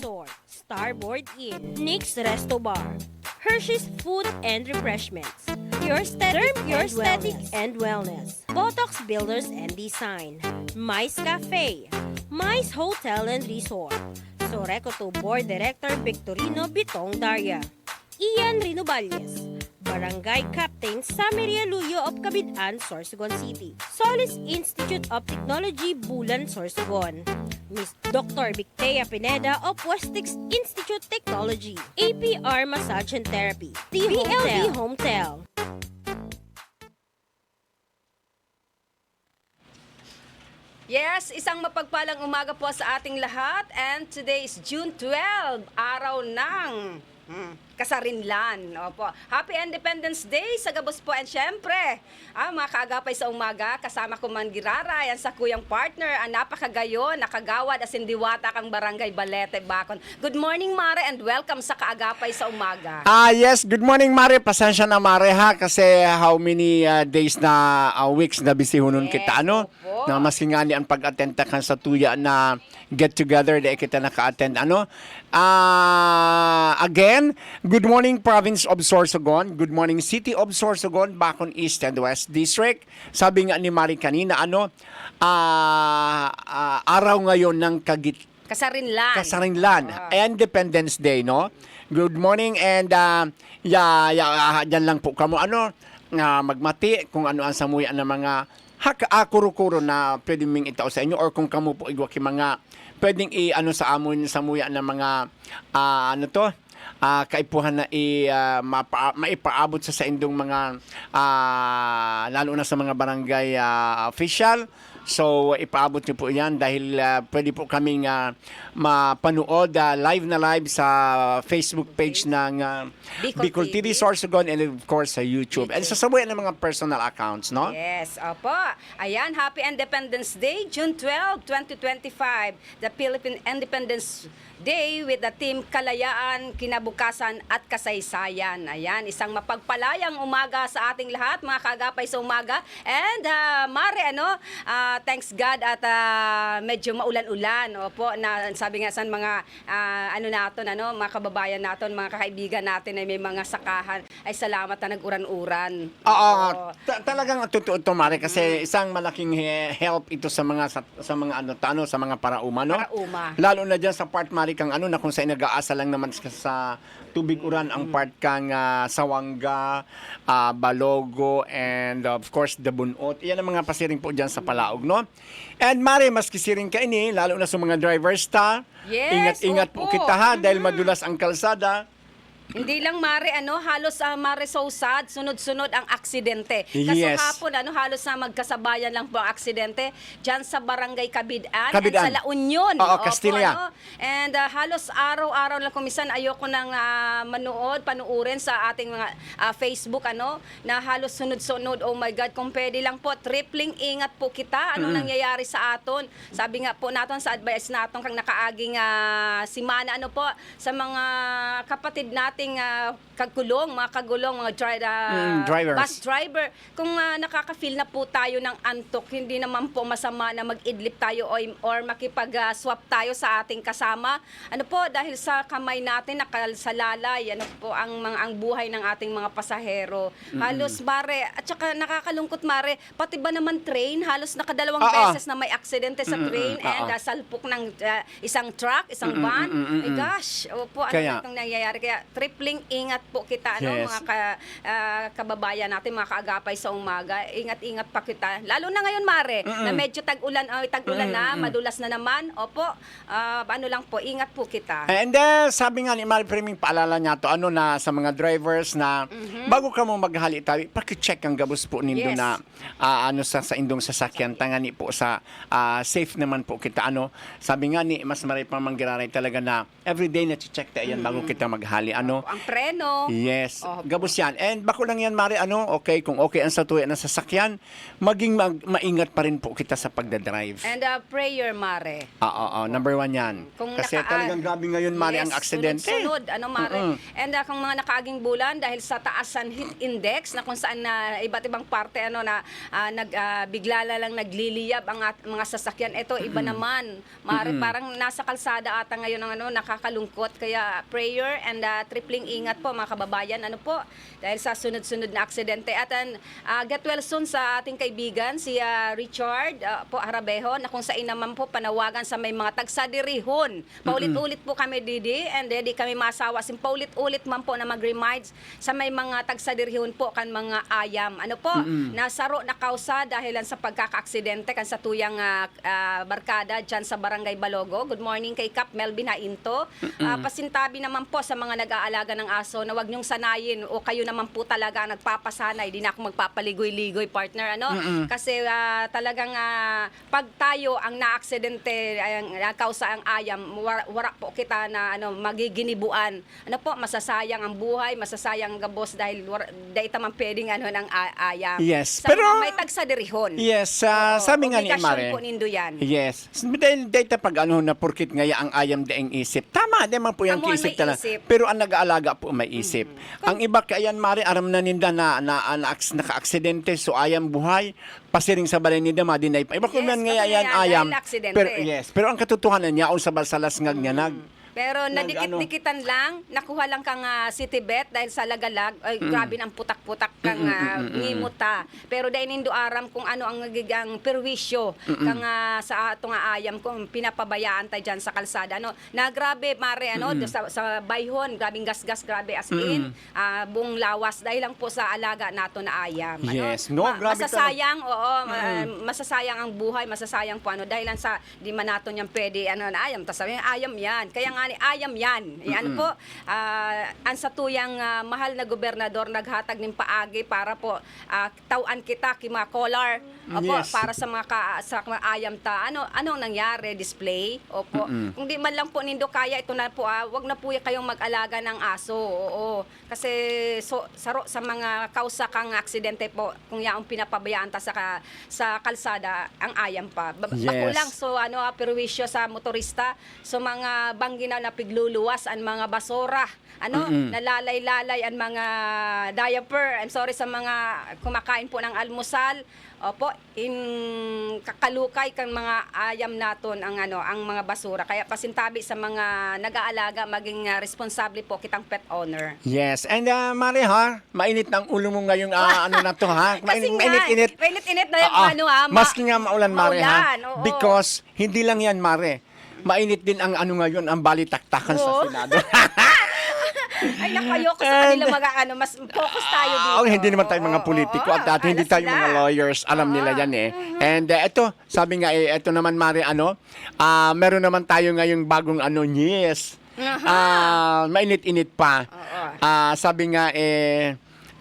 Resort, Starboard Inn, Nick's Resto Bar, Hershey's Food and Refreshments, Pure Static and Wellness, Botox Builders and Design, Mice Cafe, Mice Hotel and Resort, Soreco to Board Director Victorino Bitong Daria, Ian Rinoballes, Barangay Captain Samiria Luyo of Cabidan, Sorsogon City, Solis Institute of Technology, Bulan, Sorsogon, Miss Dr. Victea Pineda of Westix Institute Technology, APR Massage and Therapy, BLD Hometel. Yes, isang mapagpalang umaga po sa ating lahat and today is June 12, araw ng Kasarinlan. Opo. Happy Independence Day sa Gabos po and syempre, mga kaagapay sa umaga, kasama ko man girara, yan sa kuyang partner, ang napakagayon, nakagawad as in diwata kang Barangay Balete, Bacon. Good morning, Mare, and welcome sa kaagapay sa umaga. Yes, good morning, Mare. Pasensya na, Mare, ha, kasi how many days na weeks na busy hunon Yes, kita, ano? opo. Na mas ngani ang pag-attend ta kan sa tuya na get together da kita naka-attend, ano? Again, good morning, Province of Sorsogon. Good morning, City of Sorsogon, Bacon East and West District. Sabi nga ni Mari kanina, ano? Araw ngayon ng Kasarinlan. Kasarinlan, Independence Day, no? Good morning and dyan lang po kamo ano nga magmati kung ano ang samuyan ng mga kuro-kuro na pwedeng ming itao sa inyo or kung kamo po igwa ki mga pwedeng i-ano sa amon samuyan ng mga kaipuhan na maipaabot sa indong mga lalo na sa mga barangay official. So, ipaabot niyo po yan dahil pwede po kaming mapanood live sa Facebook page ng Bicol TV Sorsogon and of course sa YouTube. And sasabuyan ng mga personal accounts, no? Yes, opo. Ayan, Happy Independence Day, June 12, 2025. The Philippine Independence Day with the team Kalayaan, Kinabukasan at Kasaysayan. Ayan, isang mapagpalayang umaga sa ating lahat, mga kaagapay sa umaga. And Mare, thanks God at medyo maulan-ulan. Opo, na sabi nga sa mga mga kababayan natin, mga kaibigan natin ay may mga sakahan. Ay salamat na nag-uran-uran. Talagang totoo to, Mare, kasi isang malaking help ito sa mga sa mga parauma, no? Parauma. Lalo na diyan sa part, Mare, kang na kung saan nag-aasa lang naman sa tubig uran ang part kang Sawanga, Balogo, and of course the Bunot. Iyan ang mga pasiring po dyan sa Palaog, no? And Mare, maski siring ka ini, lalo na sa mga drivers Yes, ingat-ingat po kita, ha, dahil madulas ang kalsada. Hindi lang, Mare, halos Mare, so sad, sunod-sunod ang aksidente. Kasi Yes. hapon, halos na magkasabayan lang po ang aksidente dyan sa Barangay Cabidan. And Cabidan. sa La Union. Oo, Opo, Castilla. And halos araw-araw lang kumisan, ayoko nang panuurin sa ating mga Facebook, na halos sunod-sunod. Oh my God, kung pwede lang po, tripling ingat po kita. Anong nangyayari sa aton? Sabi nga po natin sa advice natin kang nakaaging simana, sa mga kapatid nating mga kagulong, mga drivers. bus driver. Kung nakaka-feel na po tayo ng antok, hindi naman po masama na mag-idlip tayo or makipag-swap tayo sa ating kasama. Dahil sa kamay natin, nakasalalay, ang buhay ng ating mga pasahero. Halos, Mare, at saka nakakalungkot, Mare, pati ba naman train, halos nakadalawang beses na may aksidente sa train and salpok ng isang truck, isang van. My gosh, opo, itong nangyayari? Kaya tripling ingat po kita, Yes. mga kababayan natin, mga kaagapay sa umaga. Ingat-ingat pa kita. Lalo na ngayon, Mare, na medyo tag-ulan na, madulas na naman. Opo, lang po, ingat po kita. And sabi nga ni Mari Priming, paalala niya to, na sa mga drivers na bago ka mo maghali tayo, paki-check ang gabos po nindo Yes. na sa indong sasakyan, tangani po sa safe naman po kita. Sabi nga ni mas maray pang manggiraray talaga na everyday na check tayo yan bago kita maghali. ano. Ang preno. Yes, Opo. gabos yan. And bako lang yan, Mari, okay, kung okay ang satuyan ng sasakyan, maging maingat pa rin po kita sa pagdadrive. And prayer, Mare. Number 1 yan. Kung Kasi talagang grabe ngayon, Mari, ang aksidente. Sunod, Mare. And kung mga nakaaging bulan, dahil sa taasan heat index, na kung saan na iba't ibang parte, bigla lang nagliliyab ang mga sasakyan. Ito, iba naman. Mare, parang nasa kalsada ata ngayon ang nakakalungkot. Kaya prayer and tripling ingat po, mga kababayan. Dahil sa sunod-sunod na aksidente. At get well soon sa ating kaibigan, si Richard po Arabejo, na kung saan naman po panawagan sa may mga tagsadirihon. Paulit-ulit po kami, Didi, and di kami masawa. Paulit-ulit man po na mag-remind sa may mga tagsadirihon po kan mga ayam. Nasaro na kausa dahil sa pagkakaaksidente kan sa tuyang barkada dyan sa Barangay Balogo. Good morning kay Kap Melvin Hainto. Pasintabi naman po sa mga nag-aalaga ng aso na wag niyong sanayin o kayo naman po talaga nagpapasanay. Di na ako magpapaligoy-ligoy, partner. Kasi talagang pag tayo ang naaksidente, kausa ang ayam, wara po kita na magiginibuan. Masasayang ang buhay, masasayang ang gabos dahil dahil man pwedeng ng ayam. Yes, sa pero mga may tagsadirihon. Yes, sabi nga ni Mare. Po nindo yan. Yes. Dahil pag na porkit ngaya ang ayam daing isip. Tama, di man po yung Kamuan isip may talaga. isip. Pero ang nag-aalaga po may isip. Ang iba kayan, Mare, aram na ninda na naka-aksidente, so ayam buhay, pasiring sa balay ninda, madinay pa. Iba ko man ngaya yan ayam. Pero ang katotohanan niya, sa balsalas ngagnyanag. Pero nadikit-dikitan lang, nakuha lang kang city bet dahil sa lagalag, ay grabe ang putak-putak kang ngimuta. Pero dahil nindo aram kung ano ang nagigang perwisyo kang sa atong ayam kung pinapabayaan tayo dyan sa kalsada. Na grabe, Mare, sa bayhon, grabing gasgas, grabe as in, buong lawas dahil lang po sa alaga nato na ayam. Yes, grabe masasayang, masasayang ang buhay, masasayang po dahil lang sa di man nato niyang pwede na ayam, tas sabi ayam yan. Kaya nga ayam yan. Ang satuyang mahal na gobernador naghatag ng paagi para po tauan kita kima collar para sa mga ayam ta. Anong nangyari? Display? Opo. Kung di man lang po nindo kaya, ito na po, wag na po kayong mag-alaga ng aso. Oo. Kasi saro sa mga kausa kang aksidente po, kung yaong pinapabayaan ta sa kalsada, ang ayam pa. Bako lang, perwisyo sa motorista, so mga banggi na napigluluwas ang mga basura, nalalay-lalay ang mga diaper. I'm sorry sa mga kumakain po ng almusal. Opo, kakalukay kang mga ayam naton ang mga basura. Kaya pasintabi sa mga nag-aalaga, maging responsable po kitang pet owner. Yes, and Mare, mainit ng ulo mo ngayong na to, ha? Mainit-init. Mainit-init na yung maski nga maulan, Mare, ha? Oo. Because hindi lang yan, Mare. Mainit din ang ngayon, ang balitaktakan sa Senado. Ay, nakayoko sa kanila mas focus tayo dito. Hindi naman tayo mga politiko at hindi tayo mga lawyers. Alam nila yan eh. And ito, sabi nga ito naman, Mare, meron naman tayo ngayong bagong news. Mainit-init pa. Sabi nga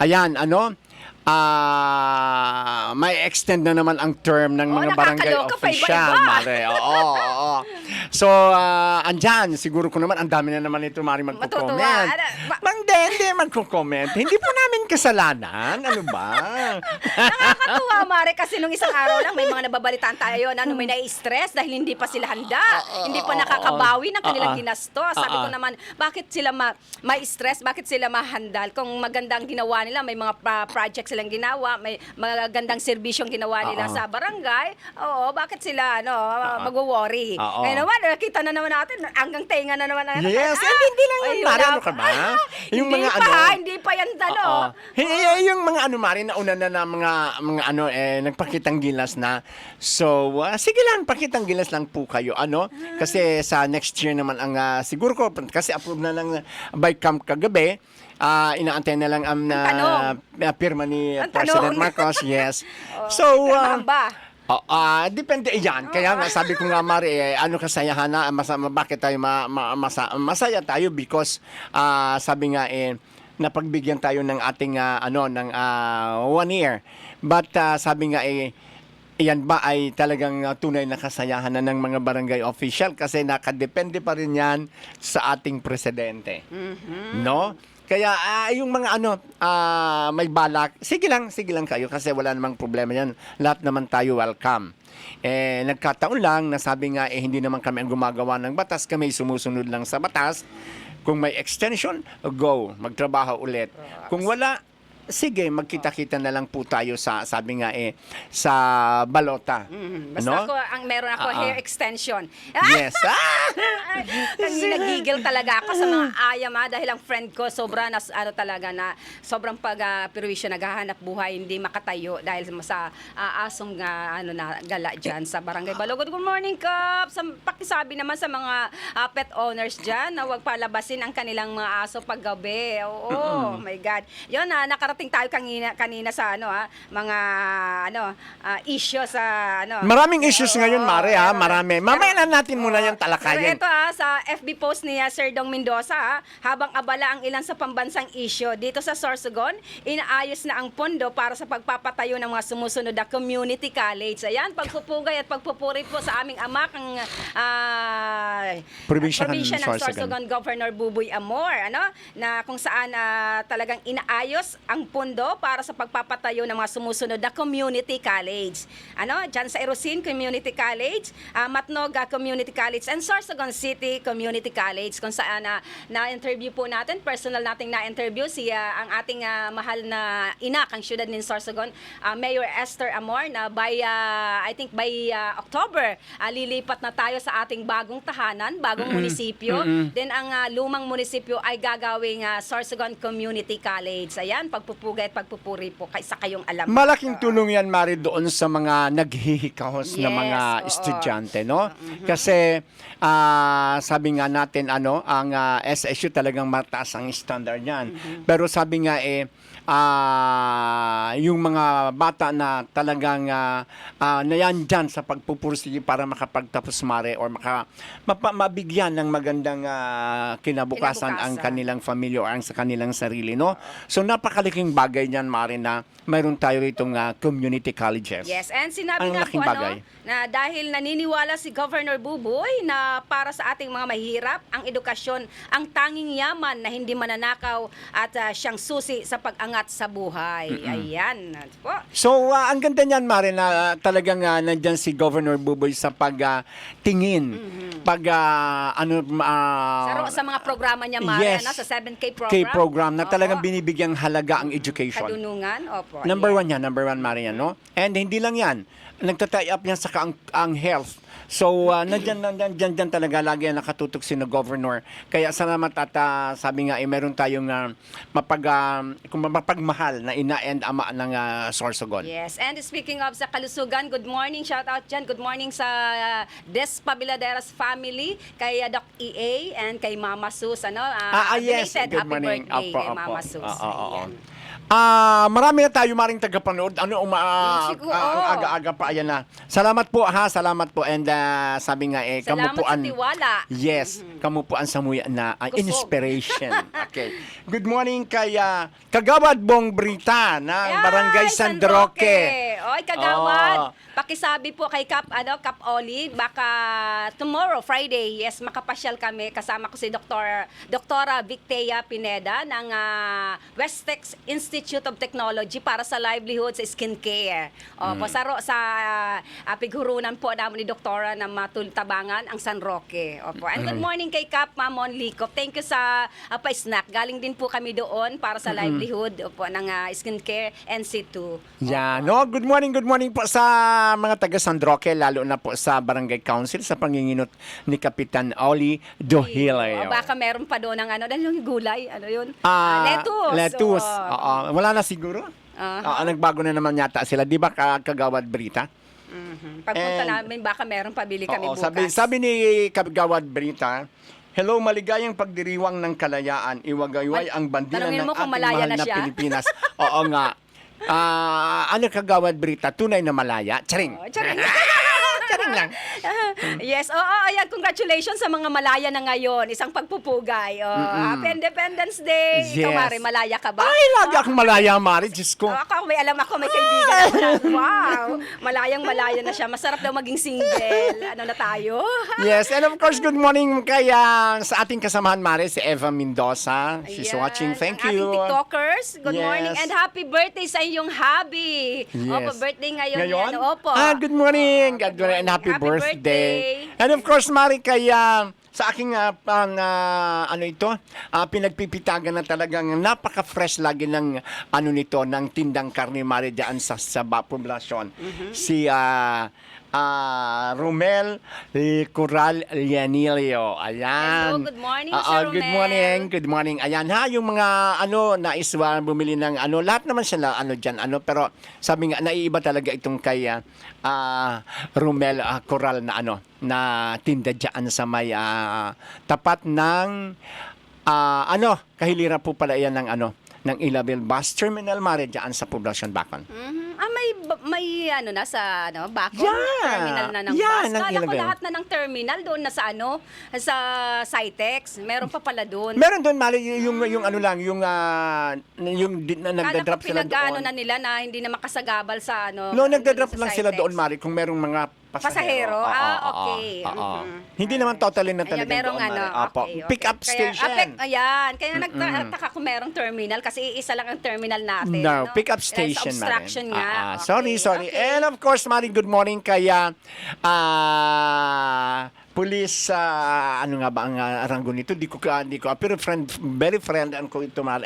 ayan, may extend na naman ang term ng mga barangay official, Mare. Oo. So, andyan, siguro ko naman, ang dami na naman ito, Mare, magko-comment. Hindi magko-comment. Hindi po namin kasalanan. Ano ba? Nakakatuwa, Mare, kasi nung isang araw lang, may mga nababalitaan tayo na may nai-stress dahil hindi pa sila handa. Hindi pa nakakabawi ng kanilang ginastos. Sabi ko naman, bakit sila ma-stress? Bakit sila mahandal? Kung magandang ginawa nila, may mga projects silang ginawa, may magagandang serbisyong ginawa nila sa barangay, bakit sila mag-worry? Ngayon naman, nakita na naman natin, hanggang tenga na naman. Yes, hindi lang yan, Mare, ka ba? Yung mga hindi pa yan yung mga Mare, nauna na mga nagpakitang gilas na. So, sige lang, pakitang gilas lang po kayo, kasi sa next year naman ang siguro ko, kasi approve na lang by camp kagabi, inaantay na lang ang pirma ni President Marcos. Yes. So, depende yan. Kaya nga, sabi ko nga, Mare, kasayahan na, bakit tayo masaya tayo because, sabi nga, napagbigyan tayo ng ating, ng 1 year. But, sabi nga, Iyan ba ay talagang tunay na kasayahan na ng mga barangay official kasi nakadepende pa rin yan sa ating presidente. No? Kaya yung mga may balak, sige lang kayo kasi wala namang problema yan. Lahat naman tayo welcome. Nagkataon lang na sabi nga hindi naman kami ang gumagawa ng batas, kami sumusunod lang sa batas. Kung may extension, go, magtrabaho ulit. Kung wala, sige, magkita-kita na lang po tayo sa, sabi nga sa balota. Basta meron ako hair extension. Yes. Kanina gigil talaga ako sa mga ayam dahil ang friend ko sobra na talaga na sobrang pag-perwisyo naghahanap buhay, hindi makatayo dahil sa asong na gala diyan sa Barangay Balogod. Good morning, Kap. Pakisabi naman sa mga pet owners diyan na huwag palabasin ang kanilang mga aso paggabi. Oo, my God. 'Yon nakarating tayo kanina sa mga issue sa Maraming issues ngayon, Mare, marami. Mamaya na natin muna yung talakayin. Pero ito sa FB post ni Sir Dong Mendoza, habang abala ang ilan sa pambansang issue dito sa Sorsogon, inaayos na ang pondo para sa pagpapatayo ng mga sumusunod na community college. Ayan, pagpupugay at pagpupuri po sa aming ama kang Probinsya ng ng Sorsogon Governor Buboy Amor, na kung saan talagang inaayos ang pondo para sa pagpapatayo ng mga sumusunod na community college. Diyan sa Erosin Community College, Matnog Community College, and Sorsogon City Community College, kung saan na-interview po natin, personal nating na-interview ang ating mahal na ina, kang syudad ng Sorsogon, Mayor Esther Amor, na I think by October, lilipat na tayo sa ating bagong tahanan, bagong munisipyo. Then ang lumang munisipyo ay gagawing Sorsogon Community College. Ayan, pagpupugay at pagpupuri po sa kayong alam. Malaking tulong yan, Mari, doon sa mga naghihikahos na mga estudyante, no? Kasi sabi nga natin, ang SSU talagang mataas ang standard niyan. Pero sabi nga yung mga bata na talagang nayan dyan sa pagpupursige para makapagtapos, Mare, or mabigyan ng magandang kinabukasan ang kanilang pamilya o ang sa kanilang sarili, no? So napakalaking bagay niyan, Mare, na mayroon tayo itong community colleges. Yes, and sinabi nga po na dahil naniniwala si Governor Buboy na para sa ating mga mahirap, ang edukasyon ang tanging yaman na hindi mananakaw at siyang susi sa pag-angat sa buhay. Ayan po. So, ang ganda niyan, Mare, na talagang nandyan si Governor Buboy sa pagtingin, sa mga programa niya, Mare, sa 7K program. K-program na talagang binibigyang halaga ang education. Kadunungan, opo. Number one, Mare, no? And hindi lang yan, nagtatay up niya sa ang health. So, nandyan talaga lagi nakatutok si na governor. Kaya salamat at sabi nga, meron tayong mapagmahal na ina and ama ng Sorsogon. Yes, and speaking of sa kalusugan, good morning, shout out dyan. Good morning sa Des Pabiladeras family, kay Doc EA and kay Mama Sus. Yes, good happy morning. birthday kay Mama Sus. Marami na tayo maring tagapanood. Ang aga-aga pa, ayan na. Salamat po, salamat po. And sabi nga, salamat kamupuan. sa tiwala. Yes, kamupuan sa muya na inspiration. Okay. Good morning kay Kagawad Bong Brita ng Barangay San Roque. Oy, Kagawad. Pakisabi po kay Kap Oli, baka tomorrow, Friday, yes, makapasyal kami. Kasama ko si Doktora Victea Pineda ng Westex Institute of Technology para sa livelihood sa skincare. Pasaro sa pighurunan po namin ni Doktora na matultabangan ang San Roque. Opo. And good morning kay Kap Mamon Likop. Thank you sa pa-snack. Galing din po kami doon para sa livelihood ng skincare NC2. Yan. No, good morning po sa mga taga San Roque, lalo na po sa Barangay Council sa panginginot ni Kapitan Oli Dohile. Baka meron pa doon ng yung gulay, yun? Lettuce. Wala na siguro. Nagbago na naman yata sila. Di ba, Kagawad Brita? Pagpunta namin, baka meron pabili kami bukas. Sabi ni Kagawad Brita, hello, maligayang pagdiriwang ng kalayaan. Iwagayway ang bandila ng ating mahal na Pilipinas. Oo nga. Kagawad Brita, tunay na malaya. Charing. Charing lang. Yes, oo, ayan, congratulations sa mga malaya na ngayon. Isang pagpupugay. Happy Independence Day. Ikaw, Yes. Mare, malaya ka ba? Ay, lagi akong malaya, Mari. Diyos ko. Ako, may alam ako, may kaibigan ako na, wow, malayang-malaya na siya. Masarap daw maging single. Ano na tayo? Yes, and of course, good morning kaya sa ating kasamahan, Mari, si Eva Mendoza. She's Ayan, watching. Thank ang you. ating TikTokers, good Yes. morning and happy birthday sa iyong hubby. Yes. Opo, birthday ngayon. Ngayon? Yan. Opo. Good morning. Oo, God bless and happy Happy birthday. birthday. And of course, Mari, kaya sa aking pinagpipitagan na talagang napaka-fresh lagi ng nito ng tindang karne, Mari, diyan sa poblasyon. Si Romel Coral Lianilio. Ayan. Hello, good morning, Sir Good Romel. morning. Good morning. Ayan ha, yung mga nais bumili ng lahat naman sila diyan pero sabi nga naiiba talaga itong kay Romel Coral na na tinda diyan sa may tapat ng kahiliran po pala yan ng ng Ilabel Bus Terminal, Mari, diyan sa poblasyon Bacon. May na sa Bacon, Yan. terminal na ng Yan, bus. ang Kala ko ilagay. lahat na ng terminal doon na sa sa Cytex. Meron pa pala doon. Meron doon, Mari, yung lang, yung Kala ko nagda-drop sila pinag-ano doon. na nila na hindi na makasagabal sa No, nagda-drop sa lang sila Cytex. doon, Mari, kung merong mga pasahero. Oo, okay. oo. Mhm. Hindi naman totally na Ayan, talaga merong doon, Mari. Opo. okay. Pick up station. Ayan, kaya nagtataka kung merong terminal kasi isa lang ang terminal natin. No, pick up Dahil station, sa obstruction Mari. nga. Sorry. Okay. And of course, Mari, good morning kaya police, ano nga ba ang ranggo nito? Di ko, pero very friend ko ito, Mari,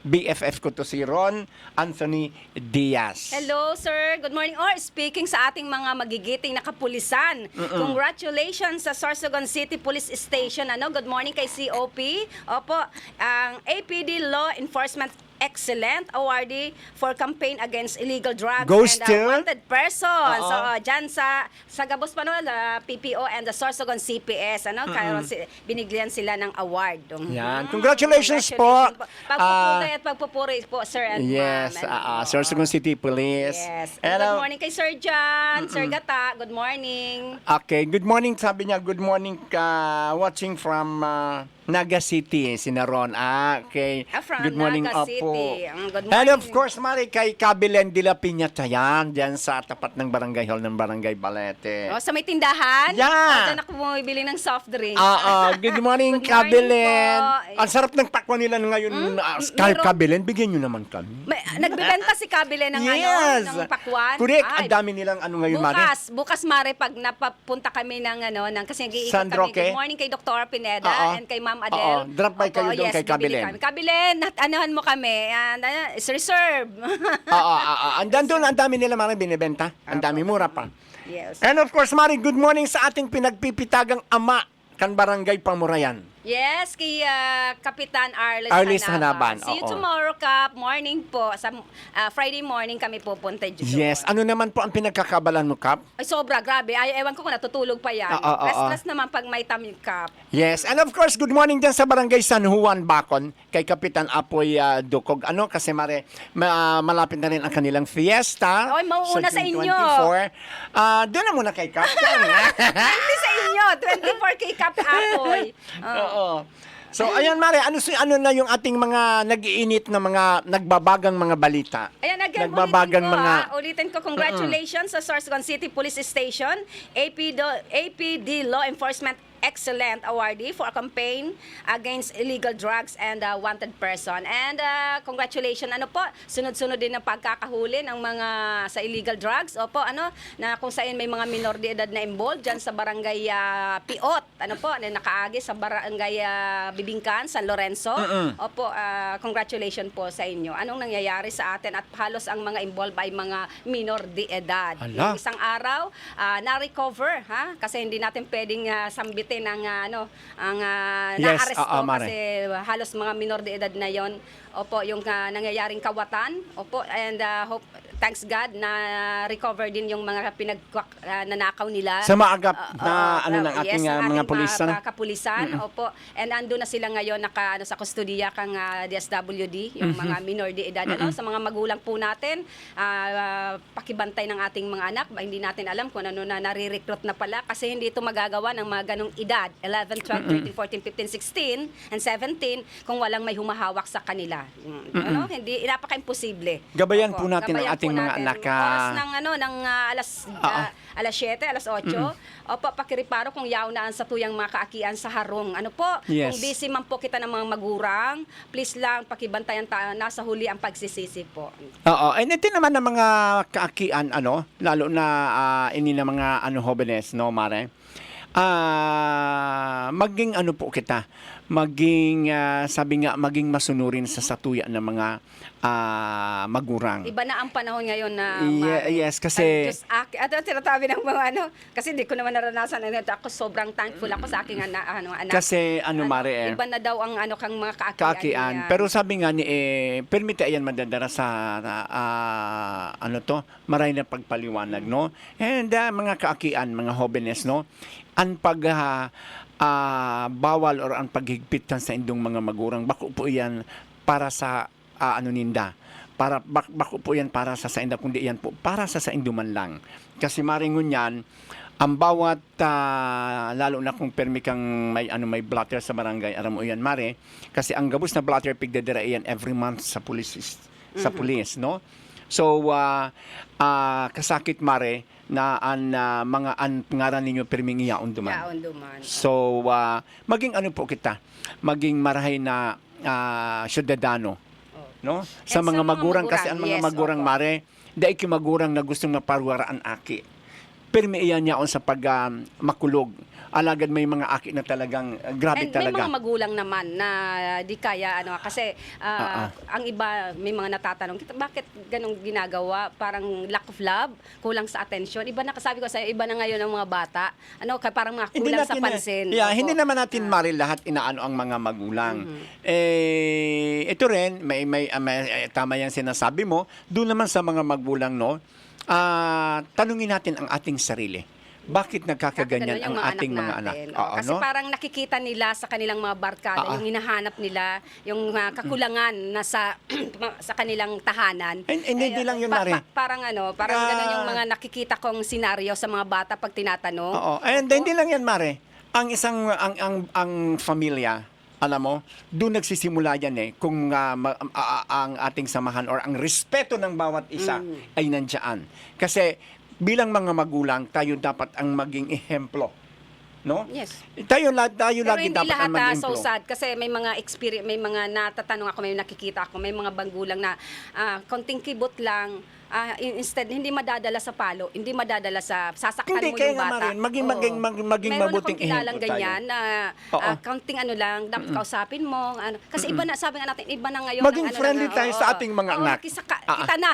BFF ko to si Ron Anthony Diaz. Hello, sir. Good morning. Or speaking sa ating mga magigiting na kapulisan, congratulations sa Sorsogon City Police Station. Good morning kay COP. Opo, ang APD Law Enforcement Excellent awardee for campaign against illegal drugs Goes and to? wanted persons. Oo. So, dyan sa Gabos pa PPO and the Sorsogon CPS, kaya binigyan sila ng award. Yan. Congratulations po. Pagpupuri at pagpupuri po, sir and Yes, ma'am. Sorsogon City Police. Yes. And, Good morning kay Sir John, Sir Gata. Good morning. Okay, good morning, sabi niya, good morning watching from Naga City, sina Ron. Okay. From Good morning, Naga Apo. City. Good And of morning. course, Mari, kay Kabilen de la Piñata yan, dyan sa tapat ng barangay hall ng Barangay Balete. Sa may tindahan? Yeah. Diyan ako bumibili ng soft drink. Good morning, Good morning Kabilen. po. Ang sarap ng pakwan nila ngayon. meron- Kabilen, bigyan nyo naman kami. Nagbibenta si Kabile ng Yes. ng pakwan. Correct. Ay, Ang dami nilang ngayon, Mari. Bukas Mare, pag napapunta kami ng kasi nag-iikot San kami. Roque? Good morning kay Dr. Pineda Oo. and kay Ma'am Oo. Adele. Drop by kayo doon kay bibili Kabilen. kami. Kabilen, anahan mo kami. It's reserve. Andun doon, ang dami nila, Mari, binibenta. Ang dami, mura pa. Yes. And of course, Mari, good morning sa ating pinagpipitagang ama, kan Barangay Pamurayan. Yes, kay Kapitan Arlis Hanaban, See you oo. tomorrow, Kap. Morning po. Sa Friday morning kami pupunta dito. Yes. Ano naman po ang pinagkakabalan mo, Kap? Ay, sobra. Grabe. Ay, ewan ko kung natutulog pa yan. Stress naman pag may tummy, Kap. Yes. And of course, good morning dyan sa Barangay San Juan, Bacon, kay Kapitan Apoy Dukog. Kasi Mare, malapit na rin ang kanilang fiesta. Oy, mauuna sa inyo. 2024. Doon na muna kay Kap. Hindi sa inyo. 24 kay Kap Apoy. Oo. So, ayan, Mare, ano na yung ating mga nag-iinit na mga nagbabagang mga balita? Ayan, again, Nagbabagang ulitin ko, congratulations sa Sorsogon City Police Station, APD Law Enforcement Excellent awardee for a campaign against illegal drugs and wanted person. And congratulations, sunod-sunod din ang pagkakahuli ng mga sa illegal drugs. Na kung saan may mga minor de edad na involved dyan sa barangay Piot. Na nakaagi sa barangay Bibingkan, San Lorenzo. Congratulations po sa inyo. Anong nangyayari sa atin at halos ang mga involved ay mga minor de edad. Ala. Yung isang araw, na-recover, kasi hindi natin pwedeng sambitin ang Yes, naaresto Mare. kasi halos mga minor de edad na yon. Yung nangyayaring kawatan. And thanks God na recover din yung mga nanakaw nila. Sa maagap Oo, na ng ating ng mga ating pulisan. kapulisan. Opo. And ando na sila ngayon sa kustodiya kang DSWD, yung mga minor de edad. Sa mga magulang po natin, pakibantay ng ating mga anak. Hindi natin alam kung ano na nare-recruit na pala kasi hindi ito magagawa ng mga ganong edad, 11, 12, 13, 14, 15, 16, and 17, kung walang may humahawak sa kanila. Hindi, napaka-imposible. Gabayan Opo, po natin ang gabayan ating po mga natin. anak. Oras ng alas 7, alas 8. Opo, pakiriparo kung yaw naan sa tuyang mga kaakian sa harong. Ano po, Yes. kung busy man po kita ng mga magurang, please lang pakibantayan nasa huli ang pagsisisi po. Oo, and ito naman ng mga kaakian, lalo na ini na mga jóvenes, no, Mare? Maging po kita, maging, sabi nga, maging masunurin sa satuya ng mga magurang. Iba na ang panahon ngayon na Yes, kasi at tinatabi ng mga kasi hindi ko naman naranasan ako sobrang thankful ako sa aking anak. kasi Mare, iba na daw ang kang mga kaakian. kaakian. niya. Pero sabi nga ni permite ayan madadara sa maray na pagpaliwanag, no? And mga kaakian, mga jóvenes, no? Ang bawal or ang paghigpitan sa indong mga magurang, bako po yan para sa ninda. Bako po yan para sa inda, kundi yan po para sa indo man lang. Kasi maringon yan, ang bawat lalo na kung permi kang may blotter sa barangay, aram mo yan, Mare, kasi ang gabos na blotter pigdadira yan every month sa pulis, no? So kasakit, Mare, na mga ngaran ninyo perming iyaon duman. So maging po kita, maging marahay na syudadano, no? Sa mga magurang, kasi ang mga yes, magurang, Mare, dahil magurang na gustong maparwaraan aki. Permi iyan niya sa makulog. Alagad may mga aki na talagang grabe And talaga. may mga magulang naman na di kaya kasi ang iba may mga natatanong, bakit ganong ginagawa? Parang lack of love, kulang sa attention. Iba na, kasabi ko sa iba na ngayon ang mga bata. Parang mga kulang sa pansin. Hindi naman natin Mari lahat inaano ang mga magulang. Ito rin may tama yan sinasabi mo, doon naman sa mga magulang, no. Tanungin natin ang ating sarili. Bakit nagkakaganyan ang ating mga anak? Kasi parang nakikita nila sa kanilang mga barkada, yung hinahanap nila, yung kakulangan na sa kanilang tahanan. Hindi lang yun, Mari. Parang ganun yung mga nakikita kong senaryo sa mga bata pag tinatanong. And hindi lang yan, Mari. Ang ang pamilya, alam mo, doon nagsisimula yan kung ang ating samahan or ang respeto ng bawat isa ay nandiyan. Kasi bilang mga magulang, tayo dapat ang maging ehemplo, no? Yes. Tayo Pero lagi hindi dapat ang lahat maging so ehemplo. sad kasi may mga experience, may mga natatanong ako, may nakikita ako, may mga banggulang na konting kibot lang, instead hindi madadala sa palo, hindi madadala sa sasaktan Hindi, mo kaya yung nga, bata. Marin, maging Meron mabuting akong kilalang ehemplo tayo. ganyan na counting lang, dapat kausapin mo. Kasi iba na, sabi nga natin, iba na ngayon. Maging friendly tayo sa ating mga anak.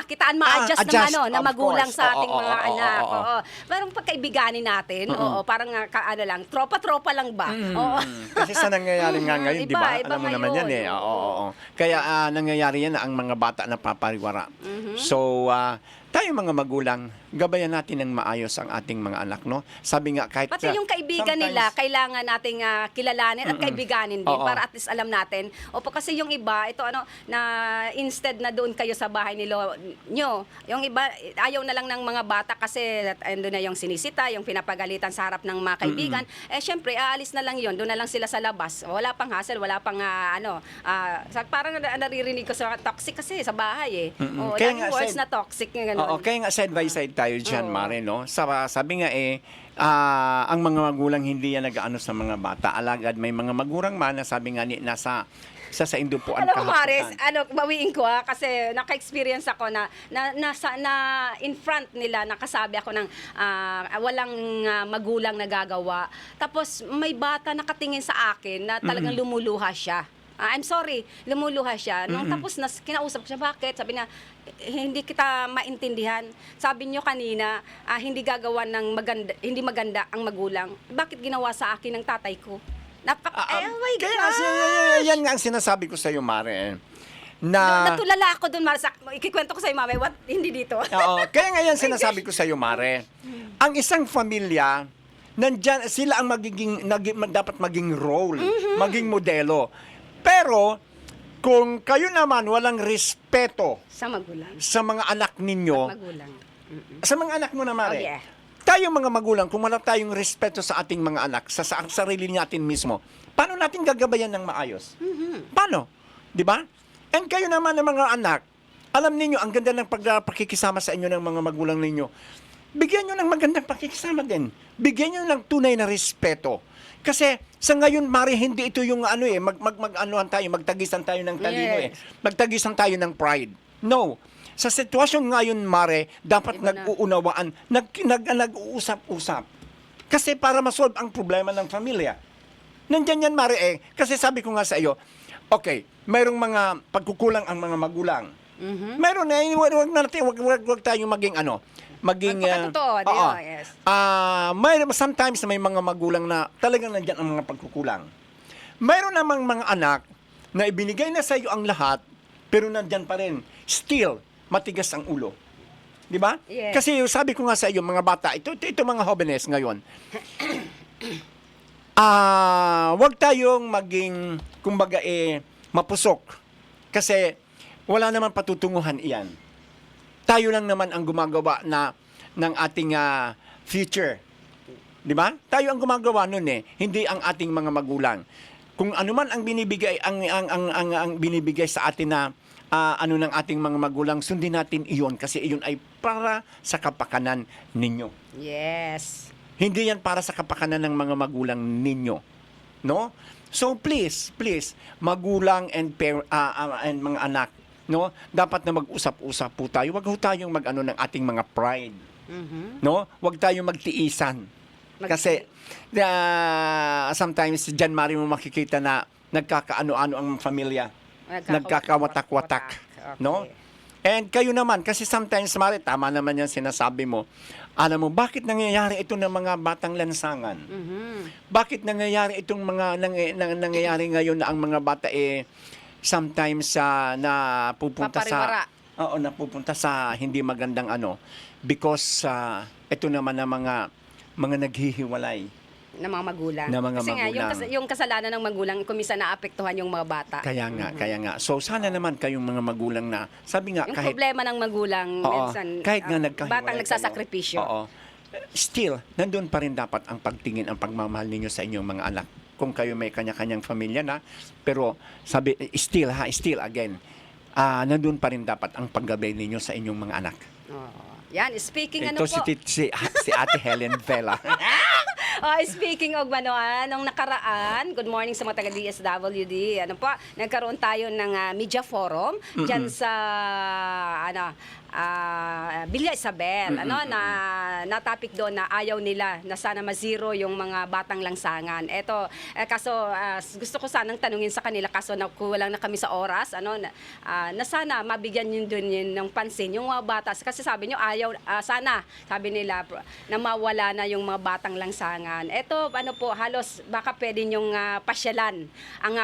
Kitaan ma-adjust adjust, na of magulang course. sa ating Oo, mga oo, anak. oo. Parang pagkaibiganin natin, parang lang, tropa-tropa lang ba? Kasi sa nangyayari nga ngayon, di ba? Iba Alam mo naman yan ngayon, Oo. Kaya nangyayari yan na ang mga bata na papariwara. So, tayo mga magulang, gabayan natin ng maayos ang ating mga anak, no? Sabi nga kahit Pati yung kaibigan nila, kailangan nating kilalanin at kaibiganin din para at least alam natin. Kasi yung iba, na instead na doon kayo sa bahay nyo, yung iba, ayaw na lang ng mga bata kasi ando na yung sinisita, yung pinapagalitan sa harap ng mga kaibigan. Syempre, aalis na lang yun, doon na lang sila sa labas. Wala pang hassle, wala pang parang naririnig ko sa toxic kasi sa bahay Kaya laging nga words na toxic. kaya nga side by side tayo dyan, Mare, no? Sabi nga ang mga magulang hindi yan nag-ano sa mga bata. Alagad may mga magurang man na sabi nga nasa sa indupuan Alam mo, Maris, bawiin ko kasi naka-experience ako na in front nila, nakasabi ako ng walang magulang nagagawa. Tapos may bata nakatingin sa akin na talagang lumuluha siya. I'm sorry, lumuluha siya. Nung tapos kinausap ko siya, bakit? Sabi niya, hindi kita maintindihan. Sabi niyo kanina, hindi gagawa ng hindi maganda ang magulang. Bakit ginawa sa akin ng tatay ko? Oh my God! Kaya yan nga ang sinasabi ko sa iyo, Mare. na... Natulala ako doon, Mare. Ikikwento ko sa'yo, Mame. What? Hindi dito. Oo, kaya ngayon sinasabi ko sa iyo, Mare, ang isang pamilya, nandyan, sila ang dapat maging role, maging modelo. Pero, kung kayo naman walang respeto Sa magulang. sa mga anak ninyo, Magulang. sa mga anak mo na, Mare, Oh, yeah. tayong mga magulang, kung wala tayong respeto sa ating mga anak, sa sarili natin mismo, paano natin gagabayan ng maayos? Paano? Di ba? And kayo naman ng mga anak, alam ninyo, ang ganda ng pakikisama sa inyo ng mga magulang ninyo. Bigyan nyo ng magandang pakikisama din. Bigyan nyo ng tunay na respeto. Kasi sa ngayon, Mari, hindi ito yung magtagisan tayo ng talino Yes. Magtagisan tayo ng pride. No. Sa sitwasyon ngayon, Mare, dapat Iba na. nag-uunawaan, nag-uusap-usap. Kasi para masolve ang problema ng pamilya. Nandyan yan, Mare, Kasi sabi ko nga sa iyo, okay, mayroong mga pagkukulang ang mga magulang. Mayroon na, wag tayong maging Magpakatotoo, oo. yes. Sometimes may mga magulang na talagang nandyan ang mga pagkukulang. Mayroon namang mga anak na ibinigay na sa iyo ang lahat, pero nandyan pa rin. Still, matigas ang ulo. Di ba? Yes. Kasi sabi ko nga sa iyo, mga bata, ito mga jóvenes ngayon, wag tayong maging, kumbaga mapusok. Kasi wala naman patutunguhan iyan. Tayo lang naman ang gumagawa ng ating future. 'Di ba? Tayo ang gumagawa noon hindi ang ating mga magulang. Kung ano man ang binibigay ang binibigay sa atin na ng ating mga magulang, sundin natin iyon kasi iyon ay para sa kapakanan ninyo. Yes. Hindi yan para sa kapakanan ng mga magulang ninyo. No? So please, magulang and mga anak, no? Dapat na mag-usap-usap po tayo. Huwag ho tayong ng ating mga pride. No? Huwag tayong magtiisan. Kasi sometimes diyan Mari mo makikita na nagkakaano-ano ang pamilya. Nagkakawatak-watak, Okay. no? And kayo naman, kasi sometimes, Mari, tama naman yan sinasabi mo, alam mo, bakit nangyayari ito ng mga batang lansangan? Bakit nangyayari itong mga nangyayari ngayon na ang mga bata sometimes Papariwara. napupunta sa hindi magandang because ito naman na mga naghihiwalay Ng mga magulang. Na mga Kasi nga, magulang. yung kasalanan ng magulang, kumisa naapektuhan yung mga bata. Kaya nga. So, sana naman kayong mga magulang na, sabi nga, Yung kahit, problema ng magulang, Oo, minsan, kahit nga nagkahiwalay batang kayo. nagsasakripisyo. Oo. Still, nandun pa rin dapat ang pagtingin, ang pagmamahal ninyo sa inyong mga anak. Kung kayo may kanya-kanyang pamilya na, pero still again, nandun pa rin dapat ang paggabay ninyo sa inyong mga anak. Oo. Yan, speaking Ito si Ate Helen Vela. Speaking of nung nakaraan, good morning sa mga taga-DSWD. Nagkaroon tayo ng media forum diyan sa Villa Isabel. Na topic doon na ayaw nila na sana ma-zero yung mga batang langsangan. Eto, kaso gusto ko sanang tanungin sa kanila kaso kulang na kami sa oras, na sana mabigyan yun doon ng pansin yung mga bata kasi sabi nyo ayaw sana sabi nila na mawala na yung mga batang langsangan. Eto halos baka pwede nyong pasyalan ang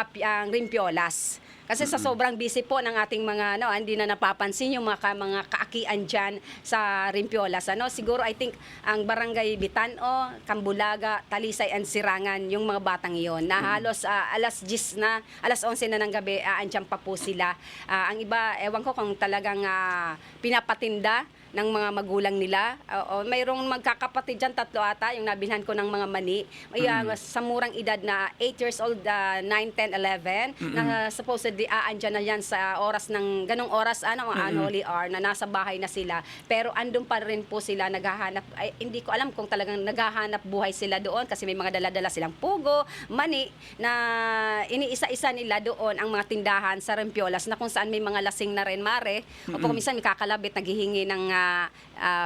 Rimpiolas. Kasi sa sobrang busy po ng ating mga hindi na napapansin yung mga kaakian dyan sa Rimpiolas. Siguro I think ang Barangay Bitano, Cambulaga, Talisay and Sirangan yung mga batang iyon na halos alas 11 na ng gabi andyan pa po sila. Ang iba, ewan ko kung talagang pinapatinda ng mga magulang nila. Mayroong magkakapatid dyan, 3 ata, yung nabilhan ko ng mga mani. Sa murang edad na 8 years old, 9, 10, 11, na supposedly andyan na yan sa oras ng, ganong oras, unholy hour, na nasa bahay na sila. Pero andun pa rin po sila naghahanap, hindi ko alam kung talagang naghahanap buhay sila doon kasi may mga dala-dala silang pugo, mani, na iniisa-isa nila doon ang mga tindahan sa Rimpiolas na kung saan may mga lasing na rin, Mare. O kung minsan may kakalabit, naghihingi ng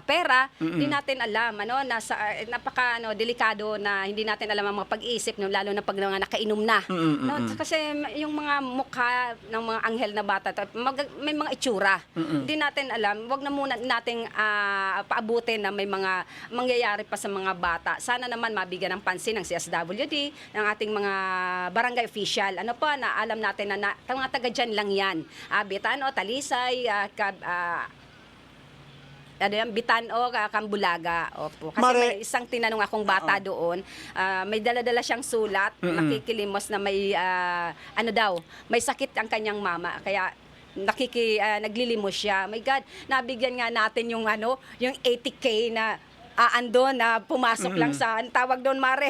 pera, hindi natin alam nasa napaka delikado na hindi natin alam ang mga pag-iisip no, lalo na pag mga nakainom na. No, kasi yung mga mukha ng mga anghel na bata may mga itsura. Hindi natin alam, wag na muna nating paabutin na may mga mangyayari pa sa mga bata. Sana naman mabigyan ng pansin ng CSWD, ng ating mga barangay official. Ano pa na alam natin na mga taga dyan lang yan. Bitano, Talisay, Bitano, Kambulaga. Opo. Kasi may isang tinanong akong bata doon, may dala-dala siyang sulat, nakikilimos na may, may sakit ang kanyang mama. Kaya naglilimos siya. My God, nabigyan nga natin yung yung 80K na andon na pumasok lang sa, tawag doon, Mare.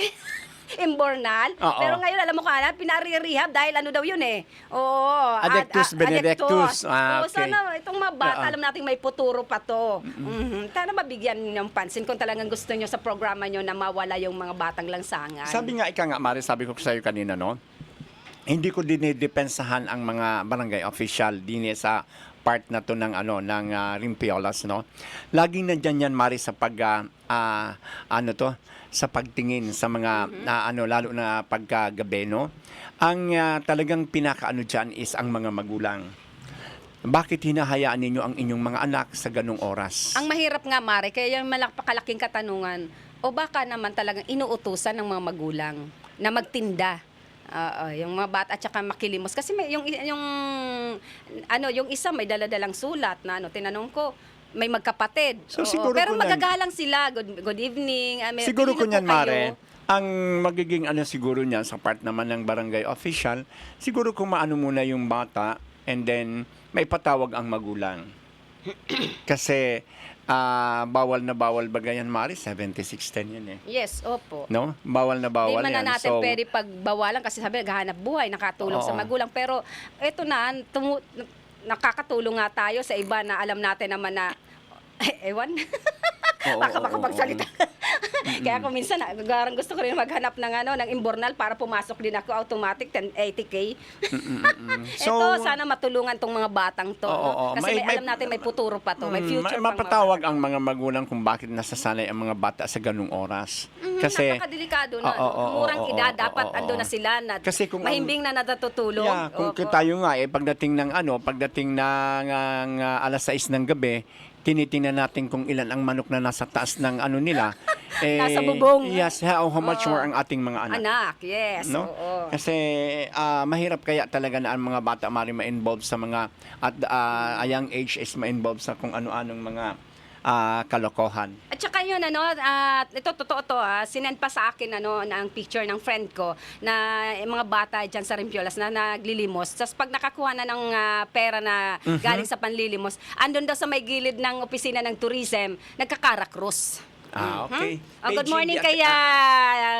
Imbornal. Pero ngayon, alam mo pinari-rehab dahil daw yun eh. Oo. Adectus benedictus. Okay. Sana itong mga bata, alam natin may futuro pa to. Sana mabigyan ng pansin kung talagang gusto nyo sa programa nyo na mawala yung mga batang langsangan. Sabi nga, Mari, sabi ko sa iyo kanina, no? Hindi ko dinidepensahan ang mga barangay official din sa part na to ng ng Rimpiolas, no? Laging nandiyan yan, Mari, sa sa pagtingin sa mga lalo na pagkagabi, no? Ang talagang pinakaano diyan is ang mga magulang. Bakit hinahayaan ninyo ang inyong mga anak sa ganung oras? Ang mahirap nga, Mare, kaya yung malakpakalaking katanungan, o baka naman talagang inuutusan ng mga magulang na magtinda. Yung mga bata at saka makilimos kasi yung isa may dala-dalang sulat na tinanong ko, may magkapatid. So, siguro pero magagalang sila. Good evening. Siguro ko niyan, Mare, ang magiging siguro niyan sa part naman ng barangay official, siguro kung maano muna yung bata and then may patawag ang magulang. Kasi bawal na bawal ba ganyan, Mari? 7610 yan eh. Yes, opo. No? Bawal na bawal yan. Hindi man na natin pwede pagbawalan kasi sabi naghahanap buhay, nakatulong sa magulang. Pero ito na, nakakatulong nga tayo sa iba na alam natin naman na ewan. Baka magsalita. Kaya kung minsan, gusto ko rin maghanap ng imbornal para pumasok din ako automatic 80K. So, ito, sana matulungan tong mga batang to. Kasi alam natin may futuro pa to. May future pa. Mapatawag ang mga magulang kung bakit nasasanay ang mga bata sa ganung oras. Kasi napakadelikado na. Murang edad, dapat ando na sila na kasi kung mahimbing na natatutulog. Yeah, kung tayo nga pagdating ng alas 6 ng gabi, tinitingnan natin kung ilan ang manok na nasa taas ng nila. Nasa bubong. Yes, how much more ang ating mga anak. Anak, yes. No? Kasi mahirap kaya talaga na ang mga bata ma-involve sa mga, at a young age is ma-involve sa kung ano-anong mga kalokohan. At saka yun, ito totoo to, sinend pa sa akin ang picture ng friend ko na mga bata dyan sa Rimpiolas na naglilimos. Tapos pag nakakuha na ng pera na galing sa panlilimos, andun daw sa may gilid ng opisina ng tourism, nagkakarakros. Okay. Good morning kay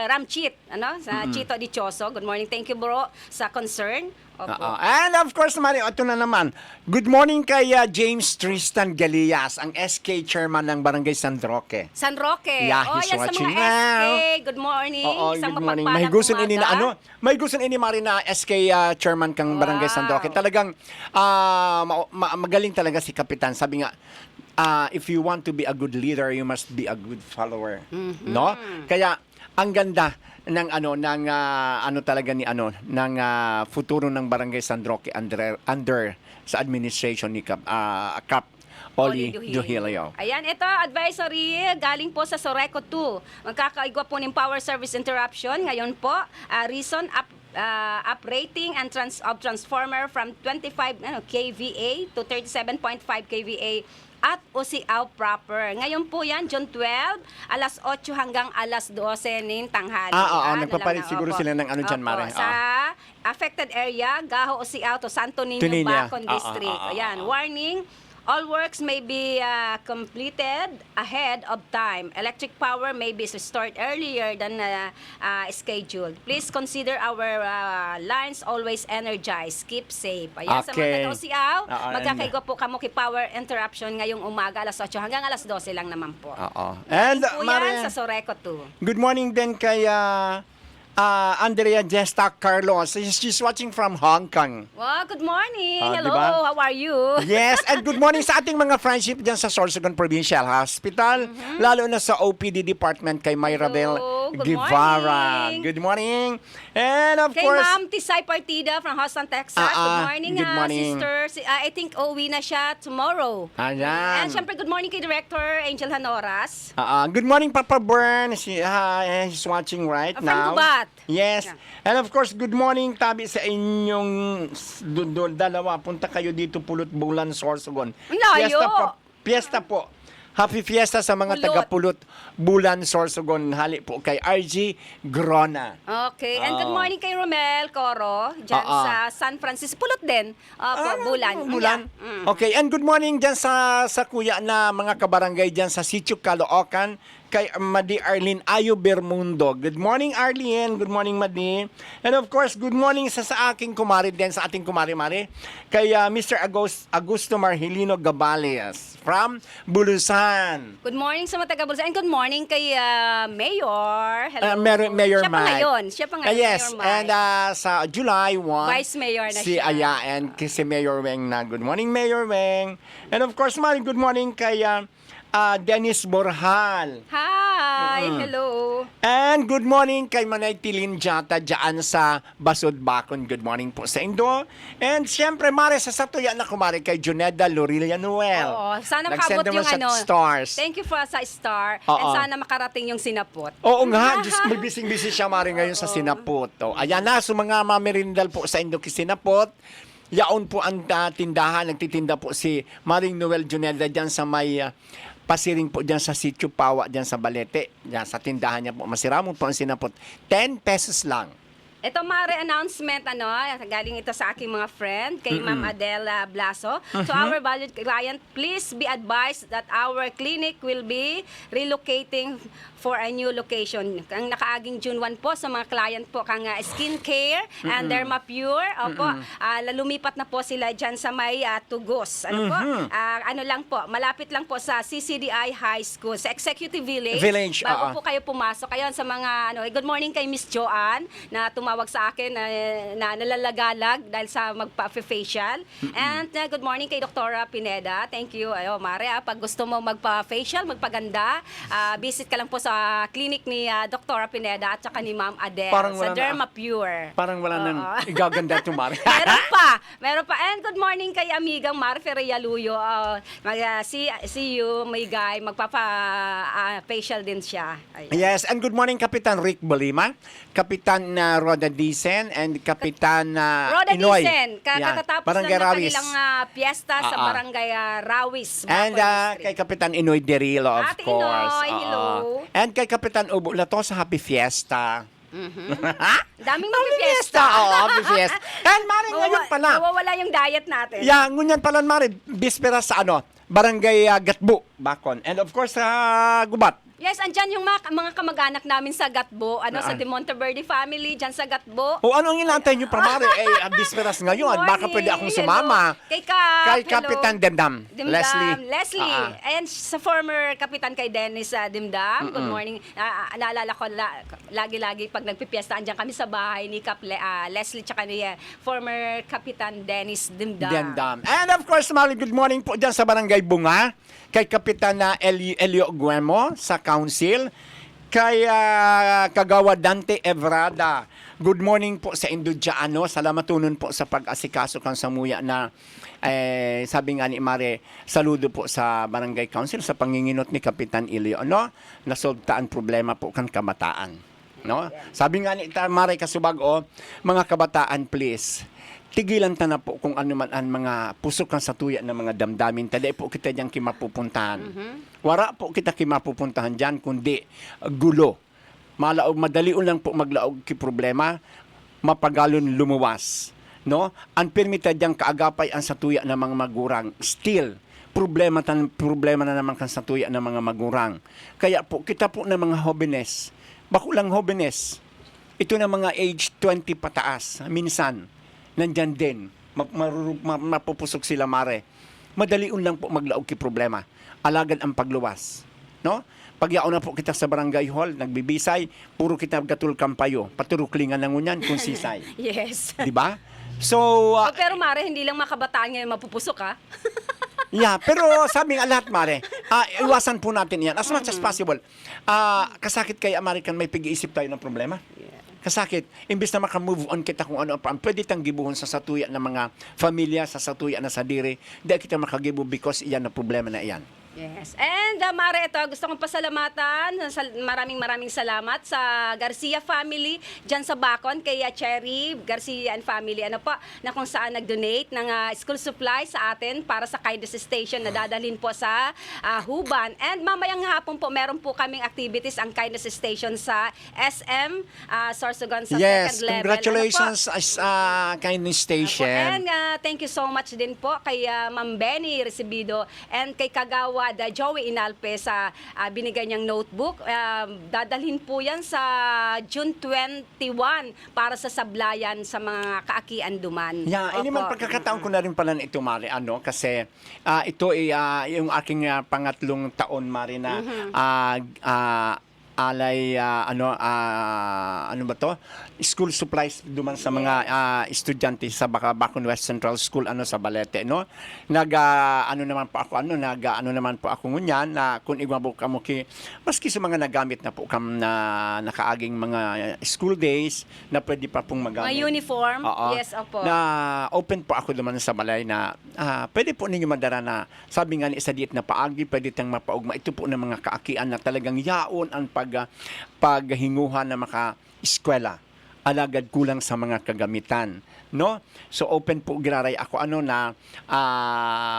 Ramchit, sa Chito Dichoso. Good morning. Thank you, bro, sa concern. And of course, Mari, ito na naman. Good morning kay James Tristan Galias, ang SK chairman ng Barangay San Roque. San Roque. Yeah, he's yan watching sa mga now. SK. Good morning. Good morning. May gusto ini na may gusto ini Mari na SK chairman kang Barangay San Roque. Talagang magaling talaga si Kapitan. Sabi nga, if you want to be a good leader, you must be a good follower. No? Kaya ang ganda ng talaga ni ng futuro ng Barangay San Roque under sa administration ni Kap Oli Duhilio. Ayan, ito advisory galing po sa Soreco 2. Magkakaigwa po ng power service interruption ngayon po. Reason up rating and transformer from 25 kVA to 37.5 kVA at Usiao proper. Ngayon po yan, June 12, alas 8 hanggang alas 12 ng tanghali. Nagpapalit siguro sila ng dyan, Mare. Sa affected area, Gaho, Usiao to Santo Niño, Bacon District. Ayan, warning. All works may be completed ahead of time. Electric power may be restored earlier than scheduled. Please consider our lines always energized. Keep safe. Ayan, sa mga taga-Usiao, magkakaigwa po kamo kay power interruption ngayong umaga, alas 8 hanggang alas 12 lang naman po. And po Mare, yan sa Soreco 2. good morning din kay Andrea Gesta Carlos. She's watching from Hong Kong. Wow, good morning. Hello, diba? how are you? Yes, and good morning sa ating mga friendship dyan sa Sorsogon Provincial Hospital, lalo na sa OPD department kay Mayrabel Hello, good Guevara. morning. Good morning. And of Kay course, Ma'am Tisay Partida from Houston, Texas. Good morning, good morning. sister. I think uuwi na siya tomorrow. ayan. And syempre, good morning kay Director Angel Hanoras. Good morning, Papa Bern. He's watching right From now. Gubat. Yes. Yeah. And of course, good morning, Tabi, sa inyong dalawa. Punta kayo dito, Pulot Bulan, Sorsogon. Ang layo. Fiesta po. Happy Fiesta sa mga Pulot. taga-Pulot Bulan, Sorsogon. Hali po kay RG Grona. Okay. And good Oo. morning kay Romel Coro, dyan sa San Francisco. Pulot din. Bulan. Bulan. Okay, and good morning dyan sa kuya na mga kabarangay dyan sa Sitio Caloocan, kay Madi Arlene Ayo Bermundo. Good morning, Arlene. Good morning, Madi. And of course, good morning sa aking kumari din, sa ating kumari-mari, kay Mr. Augusto Marhelino Gabales from Bulusan. Good morning sa mga taga-Bulsa. And good morning kay Mayor. Hello. Mayor Siya pa Mike. ngayon. Siya pa ngayon, Yes, Mayor Mike. and sa July 1, Vice Mayor na si siya. Aya and si Mayor Weng na. Good morning, Mayor Weng. And of course, good morning kay Dennis Borjal. Hi! Hello! And good morning kay Manay Tilin Jata dyan sa Basod Bacon. Good morning po sa Indo. And siyempre, Mare, sa satuya na kumari kay Juneda Lorilla Noel. Oo, sana Nag-send makabot naman yung sa stars. Thank you for sa star. Oo. And sana makarating yung sinapot. Oo nga, Diyos, may bising-busy siya, Mare, ngayon sa Sinapot. Ayan na, so mga mamerindal po sa Indo Sinapot. Yaon po ang tindahan, nagtitinda po si Maring Noel Juneda dyan sa may pasiring po dyan sa Sitio Pawa, dyan sa Balete. Dyan sa tindahan niya po. Masiramon po ang Sinapot. 10 pesos lang. Ito, Mare, announcement, galing ito sa aking mga friend, kay Ma'am Adela Blaso. To our valued client, please be advised that our clinic will be relocating for a new location. Ang nakaaging June 1 po sa mga client po, kang skincare and Derma Pure. Opo, lumipat na po sila dyan sa may Tugos. Ano po? Ano lang po, malapit lang po sa CCDI High School, sa Executive Village. Bago po kayo pumasok. Ayun, sa mga, good morning kay Miss Joanne, na tumawag sa akin na nalalagalag dahil sa magpa-facial. And good morning kay Dr. Pineda. Thank you. Ayo, Mare, pag gusto mo magpa-facial, magpaganda, visit ka lang po sa clinic ni Dr. Pineda at saka ni Ma'am Adele sa Derma Pure. Parang wala nang igaganda ito, Mare. Meron pa. And good morning kay amigang Mar Ferreira Luyo. See you, may guy. Magpapa-facial din siya. Ayan. Yes, and good morning, Kapitan Rick Bolima, Kapitan Roda Dicen, and Kapitan Roda Inoy. Dicen, katatapos Barangay lang ng Rawis. kanilang piyesta sa Barangay Rawis. And kay Kapitan Inoy Derilo, of Ate course. Inoy, hello. And kay Kapitan Ubo Lato sa Happy Fiesta. Daming magpipiesta. Happy Fiesta. And Mare, ngayon pala. Nawawala yung diet natin. Yeah, ngunyan pala, Mare, bispera sa Barangay Gatbo, Bacon. And of course, Gubat. Yes, andyan yung mga kamag-anak namin sa Gatbo, sa De Monteverde family, dyan sa Gatbo. O ano ang inaantay nyo pa, Mare? Bisperas ngayon. Baka pwede akong sumama. Kay Kap, Kay Kapitan Demdam. Leslie. And sa former Kapitan kay Dennis Dimdam, good morning. Naalala ko lagi-lagi pag nagpipiesta, andyan kami sa bahay ni Kap Leslie tsaka ni former Kapitan Dennis Dimdam. And of course, Mare, good morning po dyan sa Barangay Bunga. Kay Kapitan Elio Guemo sa Council. Kay Kagawa Dante Evrada. Good morning po sa Indudiano. Salamatunon po sa pag-asikaso kang samuya na sabi nga ni Mare, saludo po sa Barangay Council sa panginginot ni Kapitan Elio. Nasoltaan problema po kang kamataan. Sabi nga ni Mare Kasubag, mga kabataan, please, tigilan ta na po kung ano man ang mga pusok kang satuya ng mga damdamin. Taday po kita dyan kimapupuntahan. Wara po kita kimapupuntahan dyan, kundi gulo. Madalion lang po maglaog ki problema, mapagalon lumuwas. Ang permita dyan kaagapay ang satuya ng mga magurang. Still, problema na naman kang satuya ng mga magurang. Kaya po, kita po ng mga hobenes, bakulang hobenes, ito na mga age 20 pataas, minsan, nandyan din, mapupusok sila, Mare. Madalion lang po maglaog ki problema. Alagad ang pagluwas. Pagyaon na po kita sa barangay hall, nagbibisay, puro kita gatul kampayo, paturuklingan ng unyan kung sisay. Yes. Di ba? So, Pero Mare, hindi lang mga kabataan ngayon mapupusok, ha? yeah, pero sabi nga lahat, Mare, iwasan po natin yan as much as possible. Kasakit kay American, may pag-iisip tayo ng problema. Kasakit, imbes na maka-move on kita kung ano pa, pwede tang gibuhon sa satuya ng mga familia, sa satuya na sa diri, di kita makagibu because iyan na problema na iyan. Yes. And Mare, ito, gusto kong pasalamatan. Maraming salamat sa Garcia family dyan sa Bacon, kay Cherry Garcia and family, ano po, na kung saan nag-donate ng school supplies sa atin para sa Kindness Station na dadalhin po sa Huban. And mamayang hapon po, meron po kaming activities ang Kindness Station sa SM Sorsogon sa Yes, second level. congratulations Ano po? as Kindness Station. And thank you so much din po kay Ma'am Benny Recibido and kay Kagawad Joey Inalpe sa binigay niyang notebook. Dadalhin po yan sa June 21 para sa sablayan sa mga kaakian duman. Yeah, ini man Opo. pagkakataon ko na rin pala ito, Mari, kasi ito ay yung aking pangatlong taon, Mari, na alay, ano ba to? School supplies duman sa mga estudyante sa Bacon West Central School sa Balete, no? Ano naman po ako ngunyan na kung igmabok kamo maski sa mga nagamit na po kam na nakaaging mga school days na pwede pa pong magamit. Mga uniform? Oo. Yes, opo. Na open po ako duman sa balay na pwede po ninyo madara na sabi nga ni sa diet na paagi pwede tang mapaugma ito po ng mga kaakian na talagang yaon ang paghinguhan na maka-eskwela alagad kulang sa mga kagamitan, no? So open po giraray ako na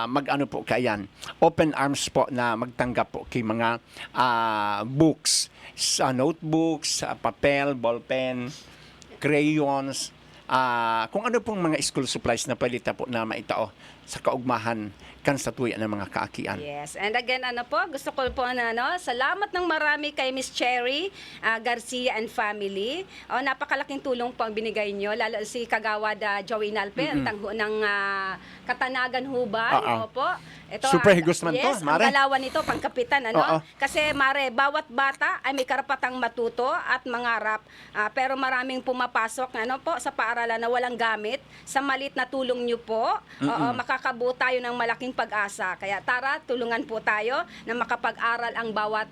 mag-ano po kayan. Open arms po na magtanggap po kay mga books, notebooks, papel, ballpen, crayons, kung ano pong mga school supplies na palita po na maitao sa kaugmahan kan sa tuya ng mga kaakian. Yes. And again, gusto ko po salamat ng marami kay Miss Cherry Garcia and family. Napakalaking tulong po ang binigay nyo, lalo si Kagawad Joey Nalpe, ang tangho ng Katanagan Huban. Opo. Ito, Super higos man to, yes, Mare. ang galawan nito, pangkapitan, Oo. Kasi, Mare, bawat bata ay may karapatang matuto at mangarap. Pero maraming pumapasok, sa paaralan na walang gamit. Sa malit na tulong nyo po, makakabuo tayo ng malaking pag-asa. Kaya tara, tulungan po tayo na makapag-aral ang bawat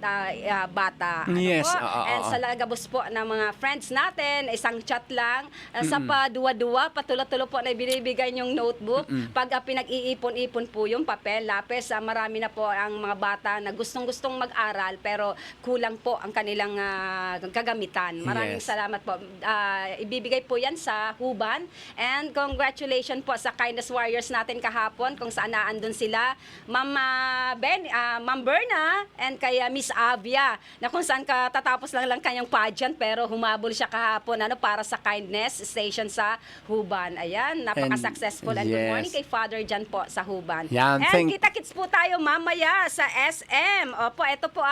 bata. Yes, Po? oo. And sa lagabos po ng mga friends natin, isang chat lang, sa pa-duwa-duwa, patulo-tulo po na binibigay yung notebook. Pag pinag-iipon-ipon po yung papel, lapis, marami na po ang mga bata na gustong-gustong mag-aral pero kulang po ang kanilang kagamitan. Maraming Yes. salamat po. Ibibigay po yan sa Huban. And congratulations po sa Kindness Warriors natin kahapon kung saan naandun sila. Ma'am Berna and kay Miss Avia na kung saan katatapos lang kanyang pageant pero humabol siya kahapon para sa Kindness Station sa Huban. Ayan, napaka-successful. And good yes. morning kay Father Jan po sa Huban. Yan, And kita-kits po tayo mamaya sa SM. Opo, ito po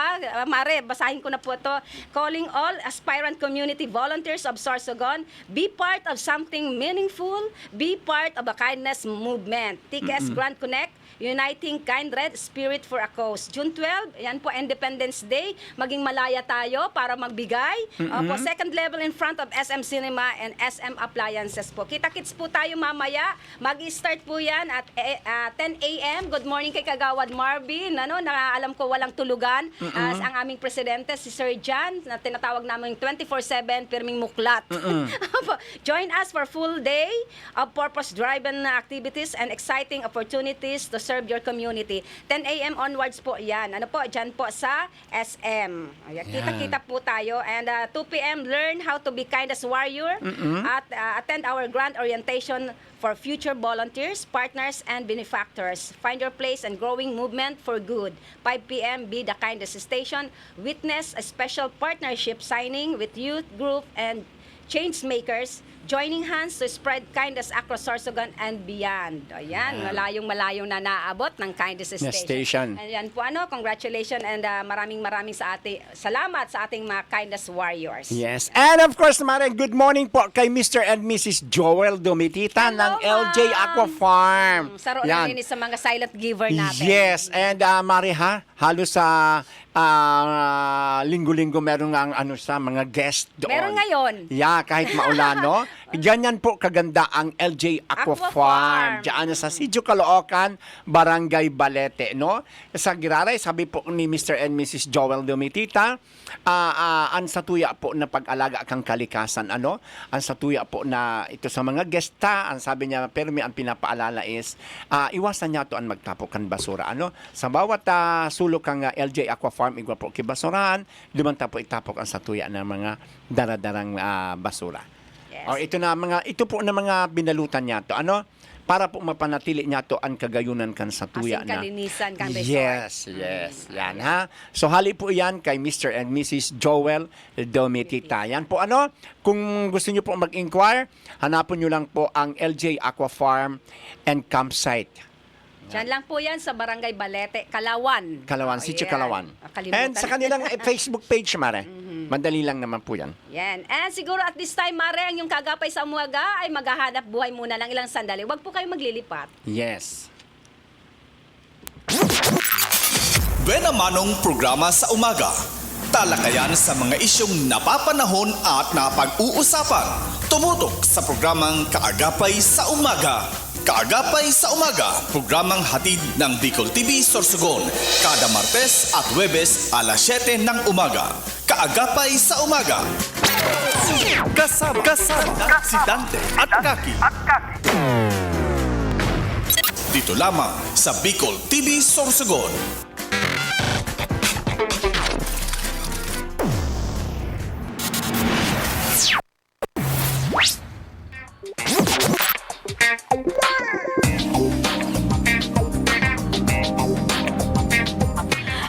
Mare, basahin ko na po ito. Calling all aspirant community volunteers of Sorsogon, be part of something meaningful, be part of a kindness movement. TKS Grand Connect, Uniting Kindred Spirit for a Cause. June 12, yan po Independence Day. Maging malaya tayo para magbigay. Opo, second level in front of SM Cinema and SM Appliances po. Kita-kits po tayo mamaya. Mag-start po yan at 10 a.m. Good morning kay Kagawad Marvin. Na alam ko walang tulugan. As ang aming presidente, si Sir Jan, na tinatawag namin 24/7 pirming muklat. Join us for full day of purpose-driven activities and exciting opportunities to serve your community. 10 a.m. onwards po yan. Dyan po sa SM. Ayan, kita-kita po tayo. And 2 p.m. learn how to be kindness warrior. At attend our grand orientation for future volunteers, partners, and benefactors. Find your place and growing movement for good. 5 p.m. Be the Kindness Station. Witness a special partnership signing with youth group and change makers, joining hands to spread kindness across Sorsogon and beyond. Ayan, malayong-malayo na naabot ng kindness Na station. station. Ayan po, congratulations and maraming salamat sa ating mga kindness warriors. Yes. And of course, Mare, good morning po kay Mr. and Mrs. Joel Domitita Hello, ng LJ Aqua ma'am. Farm. Saro Yan. na rin sa mga silent giver natin. Yes. And Mare, halos sa linggo-linggo meron nga sa mga guest doon. Meron ngayon. Yeah, kahit maulano. Ganyan po kaganda ang LJ Aqua Aqua Farm. Farm. Diyan sa Sidyo Caloocan, Barangay Balete, no? Sa Giraray, sabi po ni Mr. and Mrs. Joel Domitita, ang satuya po na pag-alaga kang kalikasan, Ang satuya po na ito sa mga gesta, ang sabi niya, pero ang pinapaalala is, iwasan niya to ang magtapokan basura, Sa bawat sulok kang LJ Aqua Farm, igwa po kibasurahan, dumanta po itapok ang satuya ng mga daradarang basura. Yes. Or ito po na mga binalutan niya to, para po mapanatili niya to ang kagayunan kan sa tuya As in kalinisan kang resort. Yes. Yan ha. So hali po yan kay Mr. and Mrs. Joel Domitita. Yan po kung gusto niyo po mag-inquire, hanapon niyo lang po ang LJ Aqua Farm and Campsite. Diyan lang po yan sa Barangay Balete, Kalawan. Sitio Ayan. Kalawan. Nakalimutan. And sa kanilang Facebook page, Mare. Madali lang naman po yan. Yan. And siguro at this time, Mare, ang yung kagapay sa umaga ay maghahanap buhay muna lang ilang sandali. Huwag po kayo maglilipat. Yes. Buena Manong programa sa umaga. Talakayan sa mga isyong napapanahon at napag-uusapan. Tumutok sa programang Kaagapay sa Umaga. Kaagapay sa Umaga, programang hatid ng Bicol TV Sorsogon, kada Martes at Huwebes alas 7 ng umaga. Kaagapay sa Umaga. Kasama si Dante at Kaki. Dito lamang sa Bicol TV Sorsogon.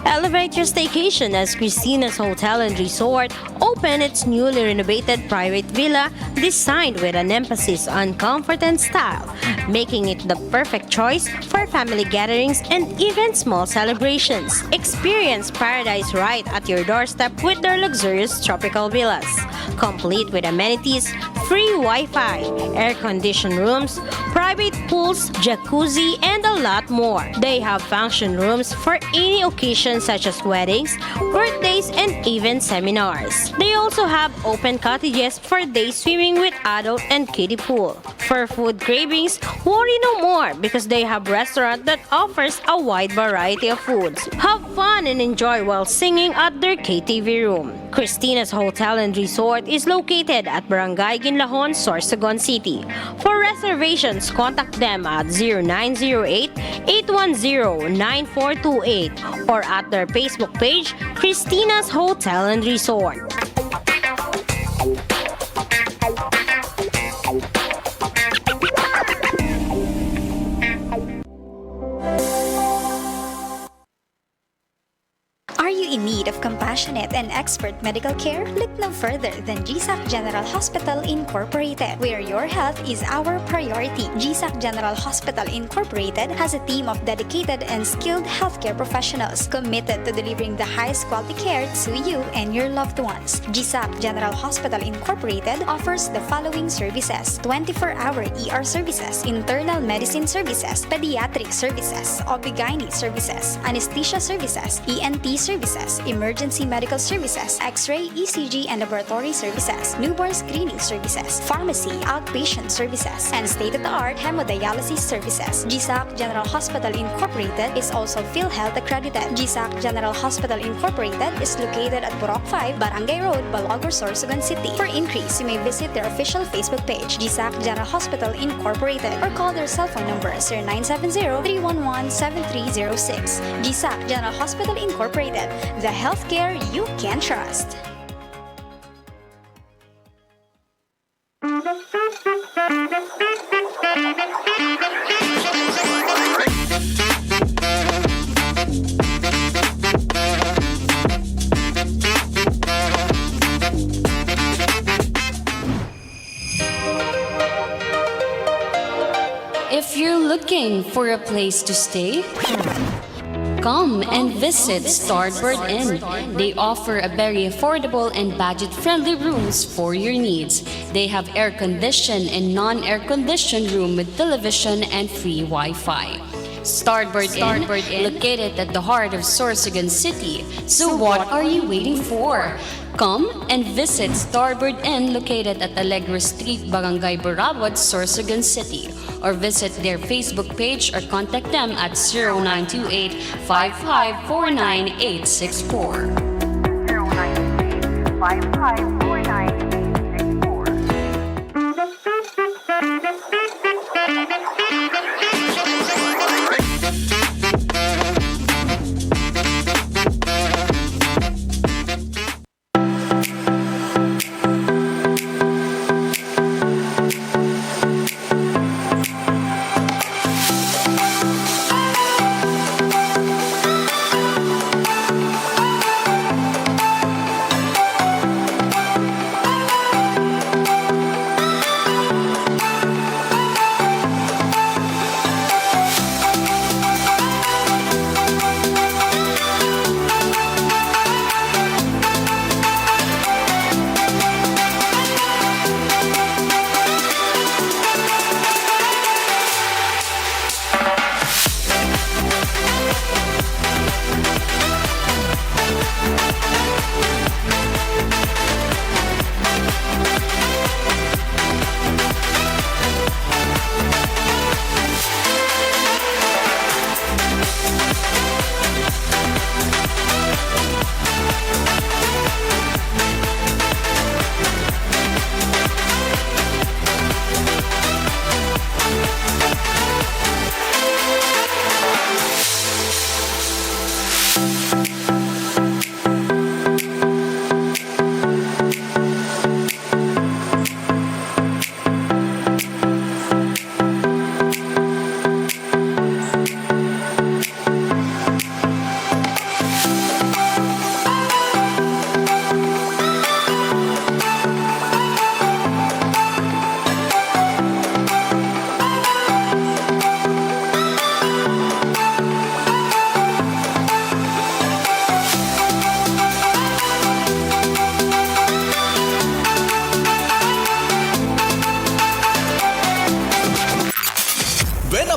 Elevate your staycation as Christina's Hotel and Resort opened its newly renovated private villa designed with an emphasis on comfort and style, making it the perfect choice for family gatherings and even small celebrations. Experience paradise right at your doorstep with their luxurious tropical villas, complete with amenities, free Wi-Fi, air-conditioned rooms, private pools, jacuzzi, and a lot more. They have function rooms for any occasion such as weddings, birthdays, and even seminars. They also have open cottages for day swimming with adult and kiddie pool. For food cravings, worry no more because they have restaurant that offers a wide variety of foods. Have fun and enjoy while singing at their KTV room. Christina's Hotel and Resort is located at Barangay Ginlahon, Sorsogon City. For reservations, contact them at 0908-810-9428 or at their Facebook page, Christina's Hotel and Resort. Are you in need of compassionate and expert medical care? Look no further than GSAC General Hospital Incorporated, where your health is our priority. GSAC General Hospital Incorporated has a team of dedicated and skilled healthcare professionals committed to delivering the highest quality care to you and your loved ones. GSAC General Hospital Incorporated offers the following services: 24-hour ER services, internal medicine services, pediatric services, OB/GYN services, anesthesia services, ENT services, emergency medical services, X-ray, ECG, and laboratory services, newborn screening services, pharmacy, outpatient services, and state-of-the-art hemodialysis services. GSAC General Hospital Incorporated is also PhilHealth accredited. GSAC General Hospital Incorporated is located at Purok 5, Barangay Road, Balagor, Sorsogon City. For inquiries, you may visit their official Facebook page, GSAC General Hospital Incorporated, or call their cell phone number 0970-311-7306. GSAC General Hospital Incorporated, the healthcare you can trust. Looking for a place to stay? Come and visit Starboard Inn. They offer a very affordable and budget-friendly rooms for your needs. They have air-conditioned and non-air-conditioned room with television and free Wi-Fi. Starboard Inn, located at the heart of Sorsogon City. So what are you waiting for? Come and visit Starboard Inn located at Alegre Street, Barangay Borabod, Sorsogon City. Or visit their Facebook page or contact them at 0928-5549864.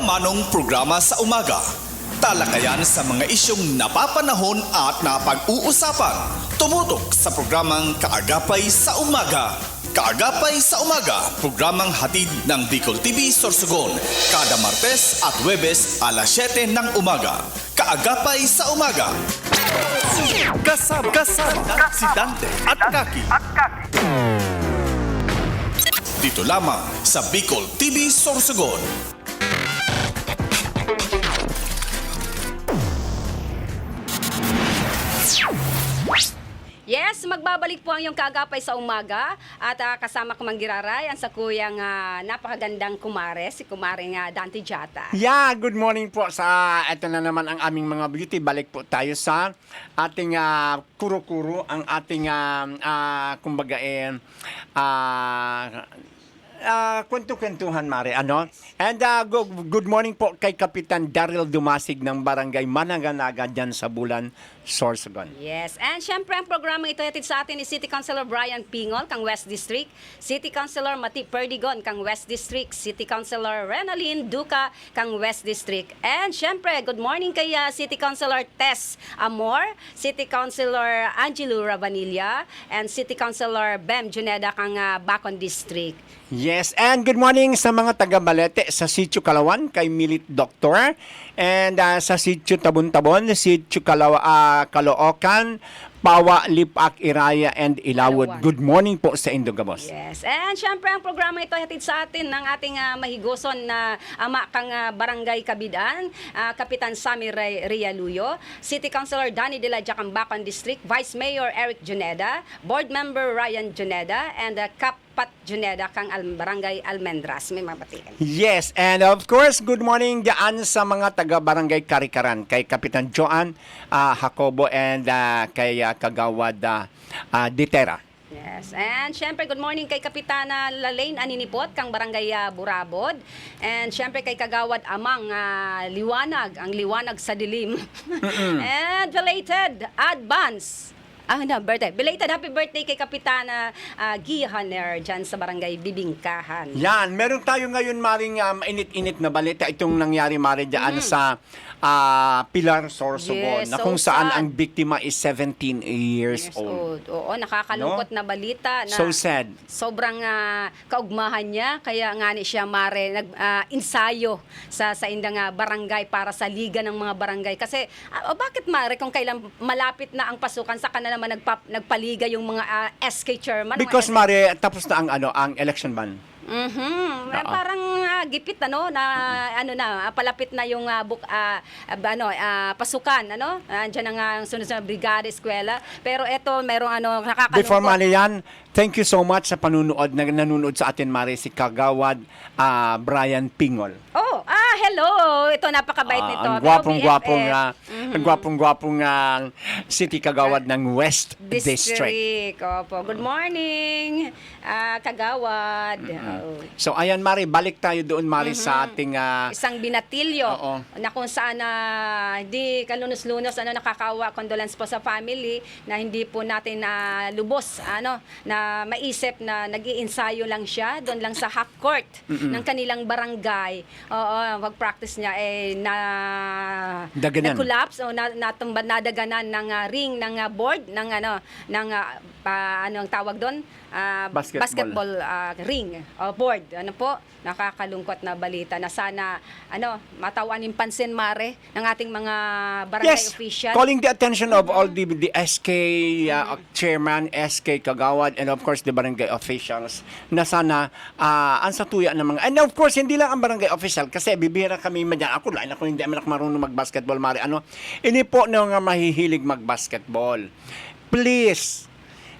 Manong programa sa umaga. Talakayan sa mga isyong napapanahon at napag-uusapan. Tumutok sa programang Kaagapay sa Umaga. Kaagapay sa Umaga, programang hatid ng Bicol TV Sorsogon. Kada Martes at Huwebes alas 7 ng umaga. Kaagapay sa Umaga. Kasama si Dante at Kaki. Dito lamang sa Bicol TV Sorsogon. Yes, magbabalik po ang iyong kaagapay sa umaga at kasama ko manggiraray ang sa kuyang napakagandang kumare, si kumaring Dante Jata. Yeah, good morning po sa ito na naman ang aming mga beauty. Balik po tayo sa ating kuro-kuro, ang ating kumbaga kwento-kwentuhan, Mare, ano? And good morning po kay Kapitan Daryl Dumasig ng Barangay Managanaga dyan sa Bulan, Sorsogon. Yes, and syempre ang programa ito hatid sa atin ni City Councilor Brian Pingol kang West District, City Councilor Mati Perdigon kang West District, City Councilor Renalyn Duca kang West District. And syempre, good morning kay City Councilor Tess Amor, City Councilor Angelo Rabanilla, and City Councilor Bem Juneda kang Bacon District. Yes, and good morning sa mga taga-Balete sa Sitio Kalawan kay Milit Doctor, and sa Sitio Tabon-Tabon, Sitio Caloocan, Pawa, Lipak, Iraya, and Ilawod. Good morning po sa Indogabos. Yes, and syempre ang programa ito hatid sa atin ng ating mahigoson na ama kang Barangay Kabidan, Kapitan Sammy Rialuyo, City Councilor Danny De La Jacambacan District, Vice Mayor Eric Juneda, Board Member Ryan Juneda, and Pat Juneda kang Barangay Almendras. May mabatikan. Yes, and of course, good morning dyan sa mga taga-Barangay Karikaran, kay Kapitan Joan Jacobo and kay Kagawad Ditera. Yes. And syempre, good morning kay Kapitana Lalaine Aninipot, kang Barangay Burabod. And syempre kay Kagawad Amang Liwanag, ang liwanag sa dilim. And belated advance. Birthday. Belated happy birthday kay Kapitana Gia Hanner dyan sa Barangay Bibingkahan. Yan, meron tayo ngayon maring init-init na balita itong nangyari mari dyan sa Pilar Sorsogon, Yes, na so kung saan sad. ang biktima is 17 years old. Oo, nakakalungkot na balita na So sad. sobrang kaugmahan niya, kaya nga ni siya mare nag-ensayo sa indang barangay para sa liga ng mga barangay. Kasi bakit mare kung kailan malapit na ang pasukan sa kanila naman nagpaliga yung mga SK chairman? Because mga mari tapos na ang election ban. Parang gipit na palapit na yung pasukan diyan ang sunod sa brigada eskwela, pero eto merong nakakalungkot. Before mali yan, thank you so much sa panunood na nanonood sa atin mari si Kagawad Brian Pingol. Hello. Ito napakabait nito. Ang gwapong-gwapong city kagawad ng West District. Opo. Good morning, Kagawad. So ayan Mari, balik tayo doon Mari sa ating Isang binatilyo Oo. na kung saan hindi kalunos-lunos nakakawa, condolence po sa family na hindi po natin lubos na maisip na nag-iensayo lang siya doon lang sa half court ng kanilang barangay. Pag-practice niya Daganan. na-collapse o nadaganan ng ring ng board ng ang tawag doon? Basketball. Ring o board. Nakakalungkot na balita na sana matawan yung pansin mare ng ating mga barangay Yes, official. calling the attention of all the SK chairman, SK Kagawad, and of course the barangay officials na sana ang satuya ng mga, and of course hindi lang ang barangay official kasi bibira kami madyan. Ako hindi naman ako marunong mag-basketball mare. Ini po na nga mahihilig mag-basketball. Please,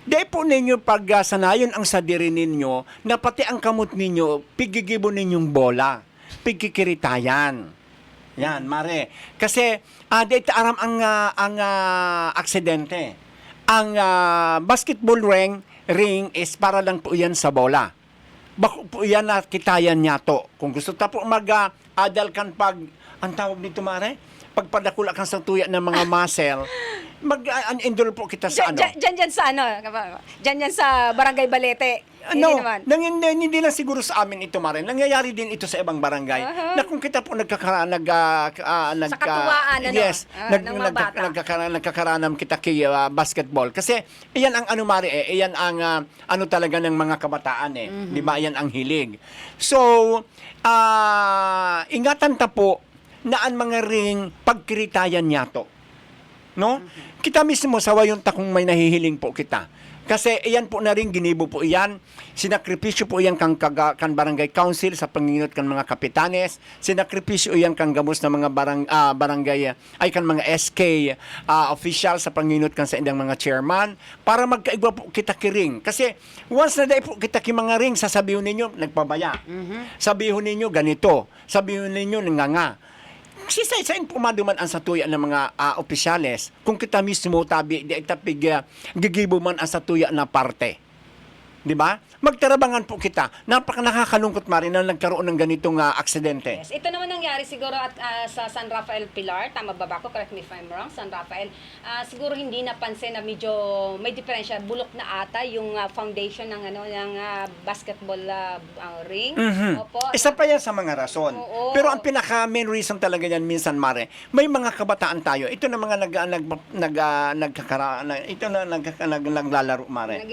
di po ninyo pagsanayon ang sadiri ninyo na pati ang kamot ninyo, pigigibo ninyong bola. Pigkikiritayan. Yan, mare. Kasi, di aram ang aksidente. Ang basketball ring is para lang po yan sa bola. Bako po yan na kitayan niya to. Kung gusto ta po mag-adal kan ang tawag nito mare, pagpadakula kang sa tuya ng mga muscle, mag-endure po kita sa Diyan sa Barangay Balete. Hindi lang siguro sa amin ito mare. Nangyayari din ito sa ibang barangay. Na kung kita po Sa katuwaan, yes, ng mga bata. nagkakaranam kita kay basketball. Kasi iyan ang mare iyan ang talaga ng mga kabataan Di ba? Iyan ang hilig. So, ingatan ta po na ang mga ring pagkiritayan niya to. No? Kita mismo sawa yung takong may nahihiling po kita. Kasi iyan po na rin, ginibo po iyan. Sinakripisyo po iyan kan barangay council sa pangingot kan mga kapitanes. Sinakripisyo iyan kan gamos na mga barangay, ay kan mga SK official sa pangingot kan sa indang mga chairman. Para magkaigwa po kita kiring. Kasi once na dahil po kita ki mga ring, sasabihin ninyo, nagpabaya. Sabihin ninyo, ganito. Sabihin ninyo, nga. Sisa-isain pumaduman ang satuya ng mga opisyales kung kita mismo tabi di itapig gigibo man ang satuya na parte. Di ba? Magtarabangan po kita. Nakakalungkot marin na nagkaroon ng ganitong aksidente. Yes. Ito naman nangyari siguro sa San Rafael Pilar, tama ba ako? Correct me if I'm wrong. San Rafael, siguro hindi napansin na medyo may diferensya. Bulok na ata yung foundation ng basketball ring. Opo. Isa pa yan sa mga rason. Oo. Pero ang pinaka main reason talaga yan minsan mare, may mga kabataan tayo. Ito na mga naglalaro mare.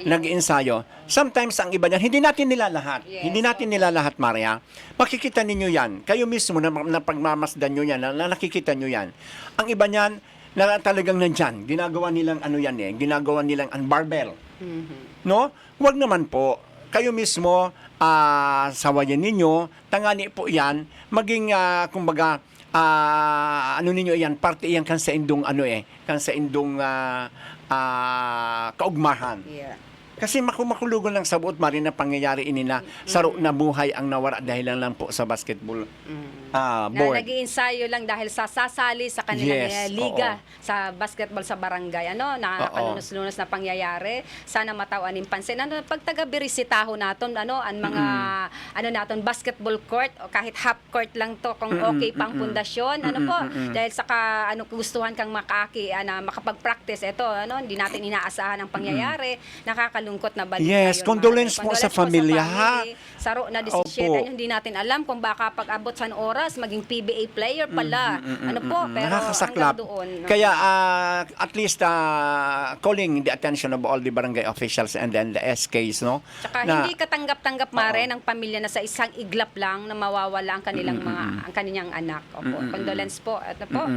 Nag-iensayo. Sometimes ang iba niyan, hindi natin nilalahat. Yes, Hindi natin nilalahat, Maria. Makikita ninyo yan. Kayo mismo na pagmamasdan nyo yan, na nakikita nyo yan. Ang iba niyan, na talagang nandyan. Ginagawa nilang ginagawa nilang barbell. No? Huwag naman po. Kayo mismo, sawayan ninyo, tangani po yan, maging, kumbaga, ninyo yan, parte yan kan sa indong, kan sa indong kaugmahan. Yeah. Kasi makulugon lang sa buot mari na pangyayari inina saro na buhay ang nawara dahil lang po sa basketball. na board. nag-iensayo lang dahil sasali sa kanilang Yes, liga oo. sa basketball sa barangay. Ano, na Oo. kalunos-lunos na pangyayari. Sana matawan ng pansin. Ano, pag taga-birisitaho naton, ano, ang mga, ano naton, basketball court, o kahit half court lang to, kung okay pang pundasyon, ano po, dahil saka, ano, gustuhan kang makapag-practice, ito, ano, hindi natin inaasahan ang pangyayari, nakakalungkot na balita Yes, yun, condolence Mare. po sa Condolence pamilya, family. Saro na 17 Opo. ano, hindi natin alam kung baka pag-abot sa oras, maging PBA player pala. Ano po, pero Nakakasaklap. hanggang doon. no? Kaya at least calling the attention of all the barangay officials and then the SKs, no? Tsaka na- hindi katanggap-tanggap Mare ng pamilya na sa isang iglap lang na mawawala ang kanilang ang kanilang anak. Opo, condolence po. At po.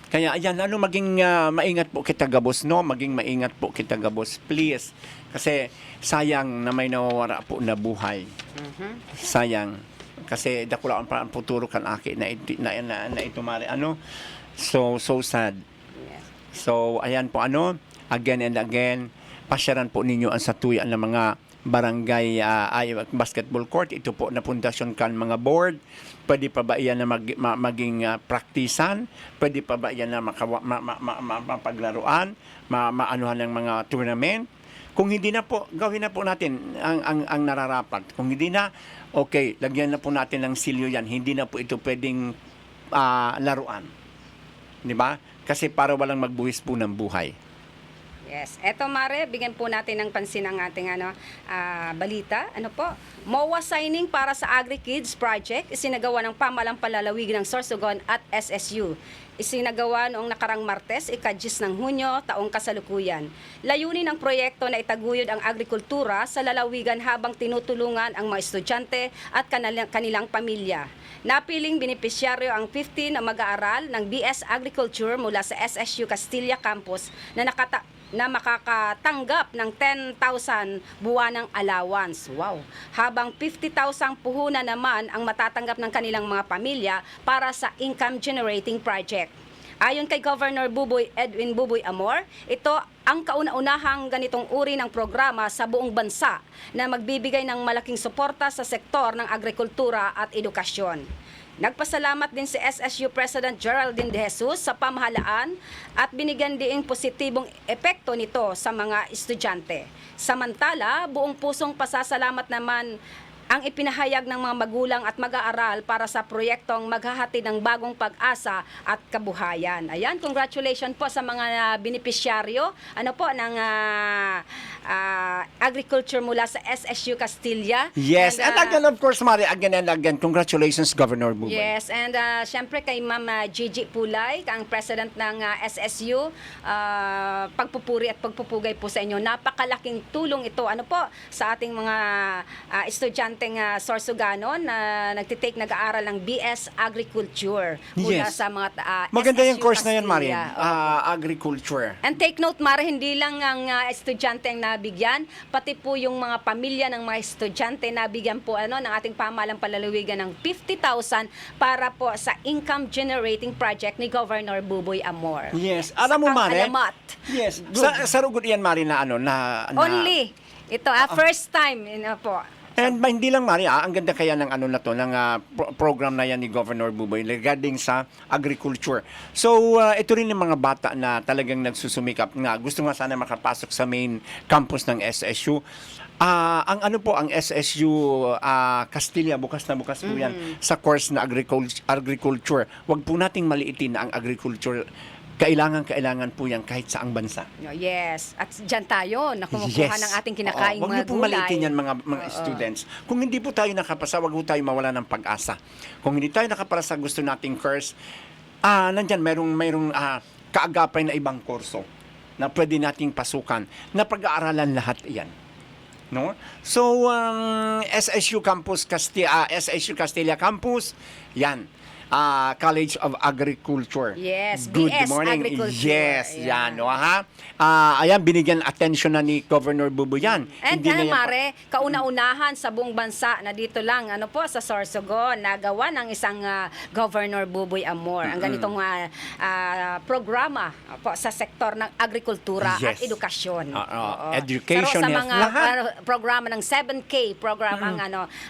Kaya ayan, ano, maging maingat po kita gabos, no? Maging maingat po kita gabos, please. Kasi sayang na may nawawara po na buhay. Sayang. Kasi dakulaan pa ang futuro kan aki na ito Mare. Ano? So sad. Yes. So, ayan po ano, again and again, pasyaran po ninyo ang satuyan ng mga barangay basketball court. Ito po na pundasyon kan mga board. Pwede pa ba iyan na maging praktisan? Pwede pa ba iyan na mapaglaruan? Maanuhan ng mga tournament? Kung hindi na po, gawin na po natin ang nararapat. Kung hindi na, okay, lagyan na po natin ng silyo yan. Hindi na po ito pwedeng laruan. Di ba? Kasi para walang magbuwis po ng buhay. Yes. Eto Mare, bigyan po natin ng pansin ang ating balita. Ano po? MOA signing para sa AgriKids project isinagawa ng pamalang palalawig ng Sorsogon at SSU. Isinagawa noong nakarang Martes, ika-10 ng Hunyo, taong kasalukuyan. Layunin ng proyekto na itaguyod ang agrikultura sa lalawigan habang tinutulungan ang mga estudyante at kanilang pamilya. Napiling benepisyaryo ang 15 na mag-aaral ng BS Agriculture mula sa SSU Castilla Campus na makakatanggap ng 10,000 buwanang allowance. Wow! Habang 50,000 puhunan naman ang matatanggap ng kanilang mga pamilya para sa income-generating project. Ayon kay Governor Edwin Buboy Amor, ito ang kauna-unahang ganitong uri ng programa sa buong bansa na magbibigay ng malaking suporta sa sektor ng agrikultura at edukasyon. Nagpasalamat din si SSU President Geraldine De Jesus sa pamahalaan at binigyan diing positibong epekto nito sa mga estudyante. Samantala, buong pusong pasasalamat naman ang ipinahayag ng mga magulang at mag-aaral para sa proyektong maghahatid ng bagong pag-asa at kabuhayan. Ayan, congratulations po sa mga benepisyaryo ng agriculture mula sa SSU Castilla. Yes, and again, of course, Mari, again and again, congratulations, Governor Bubay. Yes, and syempre kay Ma'am Gigi Pulay, ang president ng SSU, pagpupuri at pagpupugay po sa inyo. Napakalaking tulong ito sa ating mga estudyanteng Sorsoganon na nag-aaral ng BS Agriculture mula Yes. sa mga Maganda SSU yung course na yan, Mari. Castilla. Agriculture. And take note, Mara, hindi lang ang estudyante ang nabigyan, pati po yung mga pamilya ng mga estudyante nabigyan po ng ating pamahalang palalawigan ng 50,000 para po sa income generating project ni Governor Buboy Amor. Yes. Alam mo, Mari. Alamat. Yes. Sa rugod yan, Mari, na Only. Ito, first time. Po. And hindi lang, Mari, ang ganda kaya ng ng program na yan ni Governor Buboy regarding sa agriculture. So, ito rin yung mga bata na talagang nagsusumikap nga. Gusto nga sana makapasok sa main campus ng SSU. Ang SSU Castilla, bukas na bukas po yan sa course na agriculture. Huwag po nating maliitin na ang agriculture. Kailangan po yan kahit saang bansa. Yes. At dyan tayo na kumukuha ng ating kinakaing Huwag mga niyo po gulay. maliitin yan mga students. Kung hindi po tayo nakapasa, huwag po tayo mawala ng pag-asa. Kung hindi tayo nakapasa gusto nating course, nandyan mayroong kaagapay na ibang kurso na pwede nating pasukan na pag-aaralan lahat yan. No? So, SSU Castilla Campus, yan. College of Agriculture. Yes, Good BS morning. Agriculture. Yes, Ayan. yan, no, ha? Ayan, binigyan attention na ni Governor Bubuyan. And Hindi na yan Mare, kauna-unahan sa buong bansa na dito lang po sa Sorsogon, nagawa ng isang Governor Buboy Amor. Ang ganitong programa po sa sektor ng agrikultura at Yes. edukasyon. Oo. Education, sa health, mga lahat. programa ng 7K program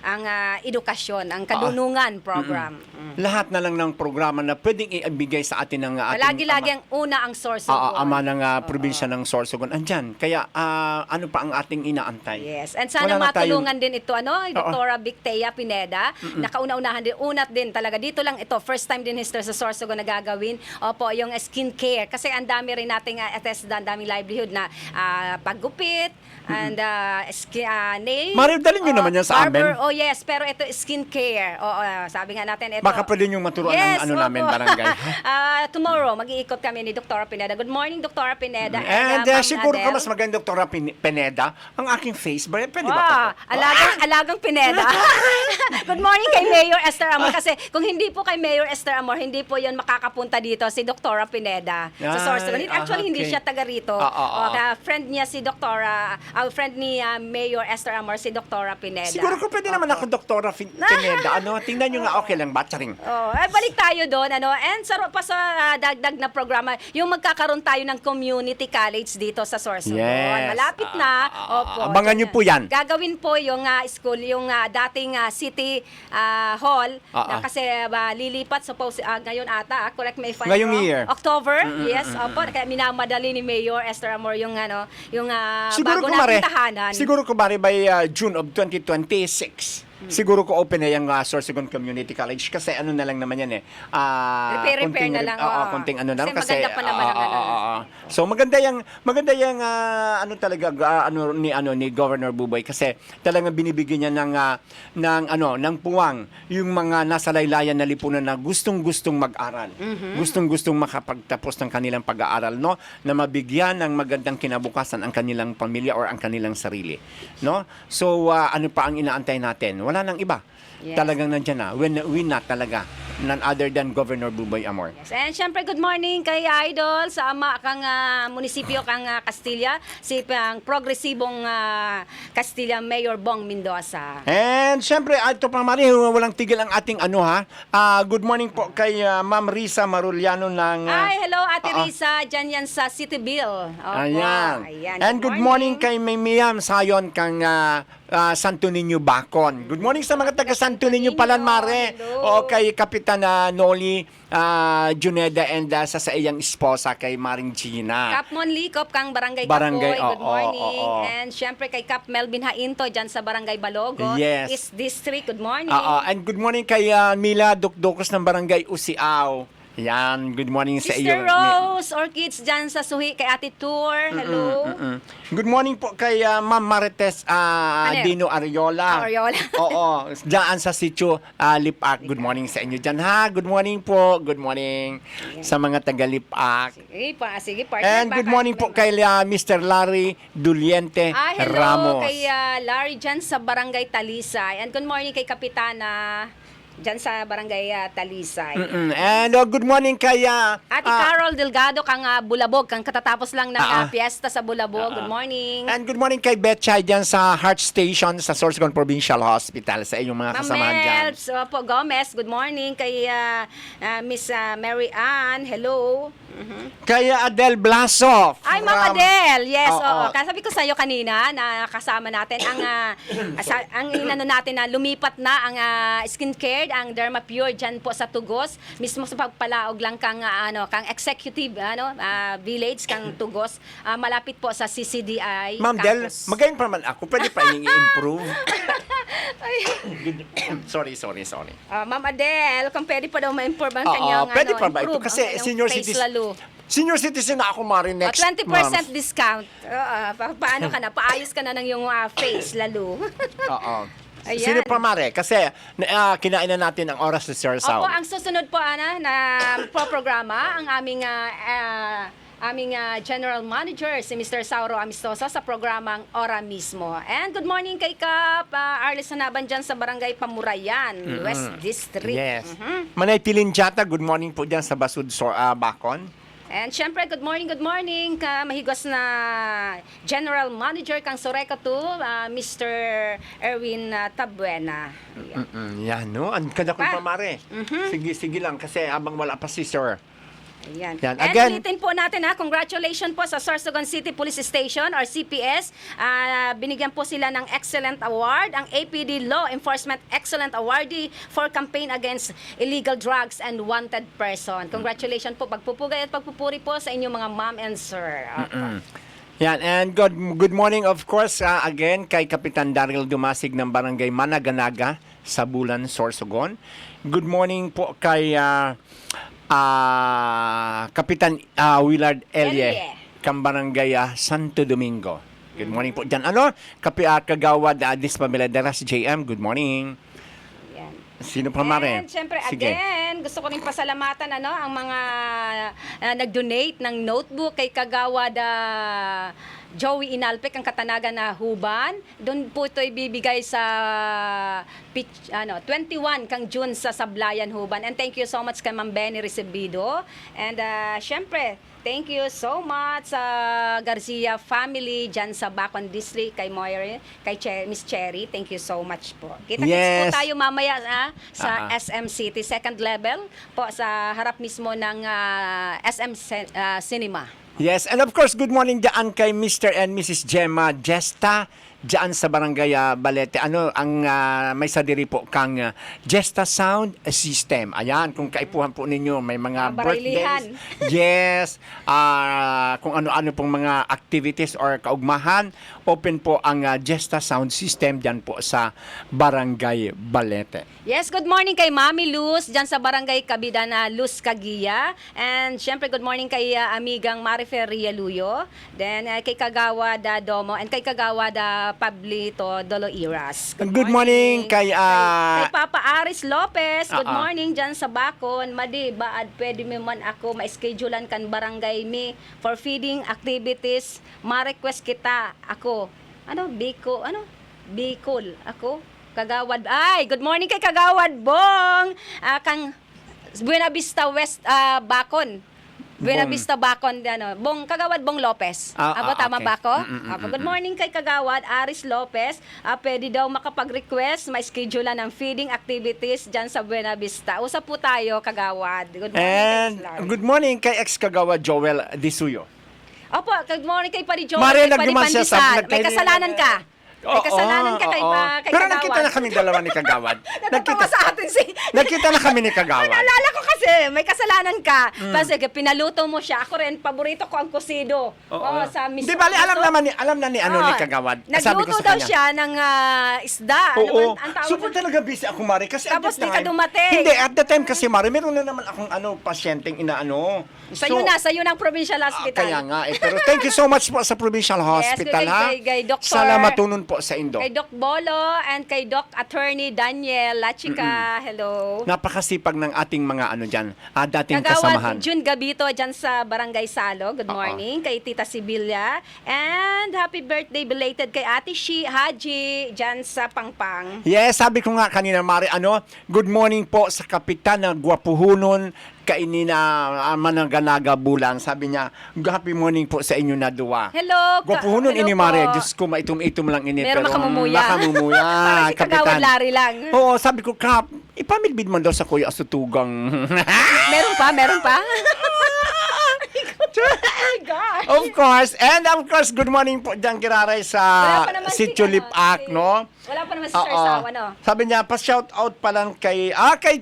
ang edukasyon, ang kadunungan program. Lahat na lang ng programa na pwedeng ibigay sa atin ng ating Lagi-lagi ang una ang Sorsogon. ama ng probinsya ng Sorsogon. Andyan. Kaya ano pa ang ating inaantay? Yes. And sana Wala na tayong- matulungan din ito, Dr. Victea Pineda, na kauna-unahan din, unat din talaga. Dito lang ito, first time din history sa Sorsogon na gagawin. Opo, yung skin care. Kasi ang dami rin nating attest, ang daming livelihood na paggupit, and nail. Mari, dalhin nyo naman yan sa barber. amin. Oh yes, pero ito skin care. Sabi nga natin, ito. Baka pwede nyo maturuan ng namin, opo. barangay. Tomorrow, mag-iikot kami ni Dr. Pineda. Good morning, Dr. Pineda. And Ma'am siguro ka Adele. mas maganda, Dr. Pineda, ang aking face. Pwede ba ito? Alagang Pineda. Good morning kay Mayor Esther Amor. Kasi kung hindi po kay Mayor Esther Amor, hindi po yon makakapunta dito si Dr. Pineda sa Ay, Sorsogon. Actually, hindi okay. siya taga rito. Friend niya si friend ni Mayor Esther Amor, si Dr. Pineda. Siguro ko pwede naman ako, Dr. Pineda. Tingnan nyo nga, okay lang ba? Charing. Balik tayo doon. And sa dagdag na programa, yung magkakaroon tayo ng community college dito sa Sorsogon. Yes. Malapit na. Opo. Abangan nyo po yan. Gagawin po yung school, yung dating city hall, na kasi lilipat suppose ngayon ata, correct me if I'm Ngayong wrong. year. October, yes, opo. Kaya minamadali ni Mayor Esther Amor yung Siguro bago ko mare, nating tahanan. siguro ko mare by June of 2026. Siguro ko open na yung Sorsogon Community College kasi ano na lang naman yan Repair na lang. konting ano na lang Kasi maganda pa naman ang So maganda yung ano talaga ni Governor Buboy kasi talagang binibigyan niya ng puwang yung mga nasa laylayan na lipunan na gustong-gustong mag-aral. Gustong-gustong makapagtapos ng kanilang pag-aaral, no? Na mabigyan ng magandang kinabukasan ang kanilang pamilya or ang kanilang sarili, no? So ano pa ang inaantay natin? Wala nang iba. Yes. Talagang nandiyan na. We not talaga. None other than Governor Buboy Amor. Yes. And syempre, good morning kay Idol sa ama kang munisipyo kang Castilla, si ang progresibong Castilla Mayor Bong Mendoza. And syempre, ito pa mali, walang tigil ang ating good morning po kay Ma'am Risa Maruliano ng... Ay, hello Ate Risa, dyan yan sa Cityville. Opo. Ayan. Ayan. And good morning kay Mimiam Sayon kang Santo Niño Bacon. Good morning sa mga taga Santo Niño Palanmare. Hello. O kay Kapitan Noli Juneda and sa iyang esposa kay Maring Gina. Kap Monlikop kang Barangay Barangay, Kapoy. Good oo, morning. oo. And syempre kay Kap Melvin Hainto dyan sa Barangay Balogo. Yes. East District. Good morning. And good morning kay Mila Dukdukos ng Barangay Usiaw. Yan, good morning sa iyo. Sister Rose Orchids dyan sa Suhi kay Ate Tour. Hello. Good morning po kay Ma'am Marites Dino Ariola. Ariola. Oo, diyan sa sitio Lipak. Good morning sa inyo diyan ha. Good morning po. Good morning sa mga taga Lipak. Sige, partner. And good morning po kay Mr. Larry Duliente hello Ramos. kay Larry dyan sa Barangay Talisay. And good morning kay Kapitana dyan sa Barangay Talisay. And good morning kay Ate Carol Delgado kang Bulabog, kang katatapos lang ng Ah. piyesta sa Bulabog. Good morning. And good morning kay Betchay dyan sa Heart Station sa Sorsogon Provincial Hospital sa inyong mga Ma'am kasamahan dyan. Melps, opo, Gomez, good morning kay Miss Mary Ann. Hello. Kay Adel Blaso. Ay, Ma'am Adele. Yes, Oo. oo. Sabi ko sa iyo kanina na kasama natin ang inano natin na lumipat na ang skincare, ang Derma Pure dyan po sa Tugos. Mismo sa pagpalaog lang kang executive village kang Tugos. Malapit po sa CCDI Ma'am Del, campus. magayon pa man ako. Pwede pa i-improve. sorry. Ma'am Adele, kung pwede pa daw ma-improve ang Oo, kanyang pwede pa ba ito? improve Kasi ang kanyang senior face citizen. lalo. Senior citizen na ako, Mari, next 20% month. discount. Paano ka na? Paayos ka na ng yung face lalo. Oo. Ayan. Sino pa, Mari? Kasi kinain na natin ang oras sa Sir Sao. Opo, ang susunod po na programa, ang aming aming General Manager, si Mr. Sauro Amistosa sa programang Ora Mismo. And good morning kay Kap Arlis Hanaban dyan sa Barangay Pamurayan, West District. Yes. Manay Tilinchata, good morning po dyan sa Basud, Bacon. And syempre, good morning, ka mahigos na General Manager kang Soreca 2, Mr. Erwin Tabuena. Yan, no? Ang kada kong Pa. pamare. Sige lang, kasi abang wala pa si Sir. Ayan. Yan. And Again- ulitin po natin congratulations po sa Sorsogon City Police Station or CPS. Binigyan po sila ng Excellent Award, ang APD Law Enforcement Excellent Awardee for Campaign Against Illegal Drugs and Wanted Person. Congratulations po, pagpupugay at pagpupuri po sa inyong mga ma'am and sir. Yan, and good morning of course again kay Kapitan Daryl Dumasig ng Barangay Managanaga sa Bulan, Sorsogon. Good morning po kay Kapitan Willard Elie, Barangay Santo Domingo. Good morning po dyan. Kagawad Dispamiladaras JM, good morning. Yan. Sino pa mare? And syempre, Sige. again, gusto ko rin pasalamatan ang mga nag-donate ng notebook kay Kagawad Joey Inalpec, ang Katanagan na Huban. Doon po ito ibibigay sa 21 kang June sa Sablayan, Huban. And thank you so much kay Ma'am Benny Recibido. And syempre, thank you so much sa Garcia family dyan sa Bacon District, kay Moira, kay Miss Cherry. Thank you so much po. Kita-kits Yes. po tayo mamaya sa SM City, second level po sa harap mismo ng SM Cinema. Yes, and of course, good morning dyan kay Mr. and Mrs. Gemma Gesta dyan sa Barangay Balete. Ang may sadiri po kang Gesta Sound System. Ayan, kung kaipuhan po ninyo, may mga Barilihan. birthdays. Yes, kung ano-ano pong mga activities or kaugmahan, open po ang Gesta Sound System dyan po sa Barangay Balete. Yes, good morning kay Mami Luz dyan sa Barangay Kabidana, Luz Caguia. And syempre, good morning kay amigang Marifer Rialuyo. Then kay Kagawad Domo and kay Kagawad Pablito Doloiras. Good morning kay kay Papa Aris Lopez. Good morning dyan sa Bacon. Madi, baad pwede mo man ako ma-schedulean kan barangay mi for feeding activities. Ma-request kita ako. Bicol. Ako. Kagawad. Good morning kay Kagawad Bong. Kang Buena Vista West Bacon. Buena Vista Bacon, Kagawad Bong Lopez. Tama Okay. ba ako? Good morning kay Kagawad Aris Lopez. Pwede daw makapag-request, ma-schedule ng feeding activities dyan sa Buena Vista. Usap po tayo, Kagawad. Good morning, And kay good morning kay ex-kagawad Joel Disuyo. Opo, good morning kay Pari Joel, Mare, kay Pari nagduman siya sa- Pandesal. May kasalanan ka. May kasalanan ka kay Pero Kagawad. nakita na kami dalawa ni Kagawad. Nagtatawa sa atin si... Nakita na kami ni Kagawad. Naalala ko kasi, may kasalanan ka. Kasi pinaluto mo siya. Ako rin, paborito ko ang kusido. Sa Miss... Di bali, alam na ni ni Kagawad. Sabi ko Nagluto sa daw kanya. siya ng isda. Oo. Ang tawag Super doon? talaga busy ako, Mari. Kasi Tapos at that di ka time, dumating. Hindi, at the time kasi, Mari, meron na naman akong pasyenteng inaano. Sa'yo ng provincial hospital. Kaya nga, pero thank you so much po sa Provincial Hospital, kay Dr. Salamatunon po sa Indo. Kay Doc Bolo and kay Doc Attorney Daniel Lachika. Hello. Napakasipag ng ating mga dating Kagawad kasamahan. June Gabito dyan sa Barangay Salo. Good morning. Kay Tita Sibilia. And happy birthday belated kay Ate Haji dyan sa Pangpang. Yes, sabi ko nga kanina, Mari, good morning po sa kapitan na gwapuhunon kaini na Managanaga Bulan. Sabi niya, happy morning po sa inyo na duwa. Hello. Gwapuhunon hello ini, po. Mari. Diyos ko, maitum-itum lang ini. Meron pero makamumuya. makamumuya, Parang si Kagawad Larry lang. Oo, sabi ko, Kap, ipamilbid man daw sa Kuya Asutugang. Meron pa? Oh my God. Of course. And of course, good morning po dyan kiraray Wala sa pa naman si Tulipak, no? Wala pa naman si Sir Sawa, no? Sabi niya, pa-shout out pa lang kay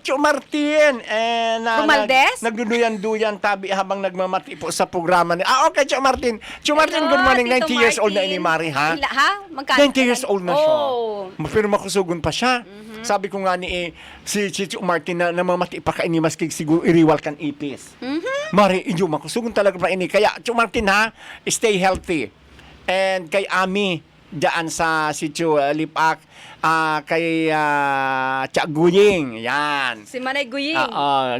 Chu Martin. And, Romaldes? nagduduyan-duyan tabi habang nagmamati po sa programa ni. Okay, Chu Martin. Chu Martin, Hello, good morning. Tito 90 years old na Martin. ini, Mari, ha? Ha? Magkano? 90 years old na siya. Oh. Pero makusugon pa siya. Sabi ko nga ni si Chu Martin na namamati pa ka ini maski siguro iriwal kan ipis. Mari, inyo makusugon talaga pa ini. Kaya Chu Martin, ha, stay healthy. And kay Ami, dyan sa Sitio Lipak kay Tia Guying. Yan. Si Manay Guying.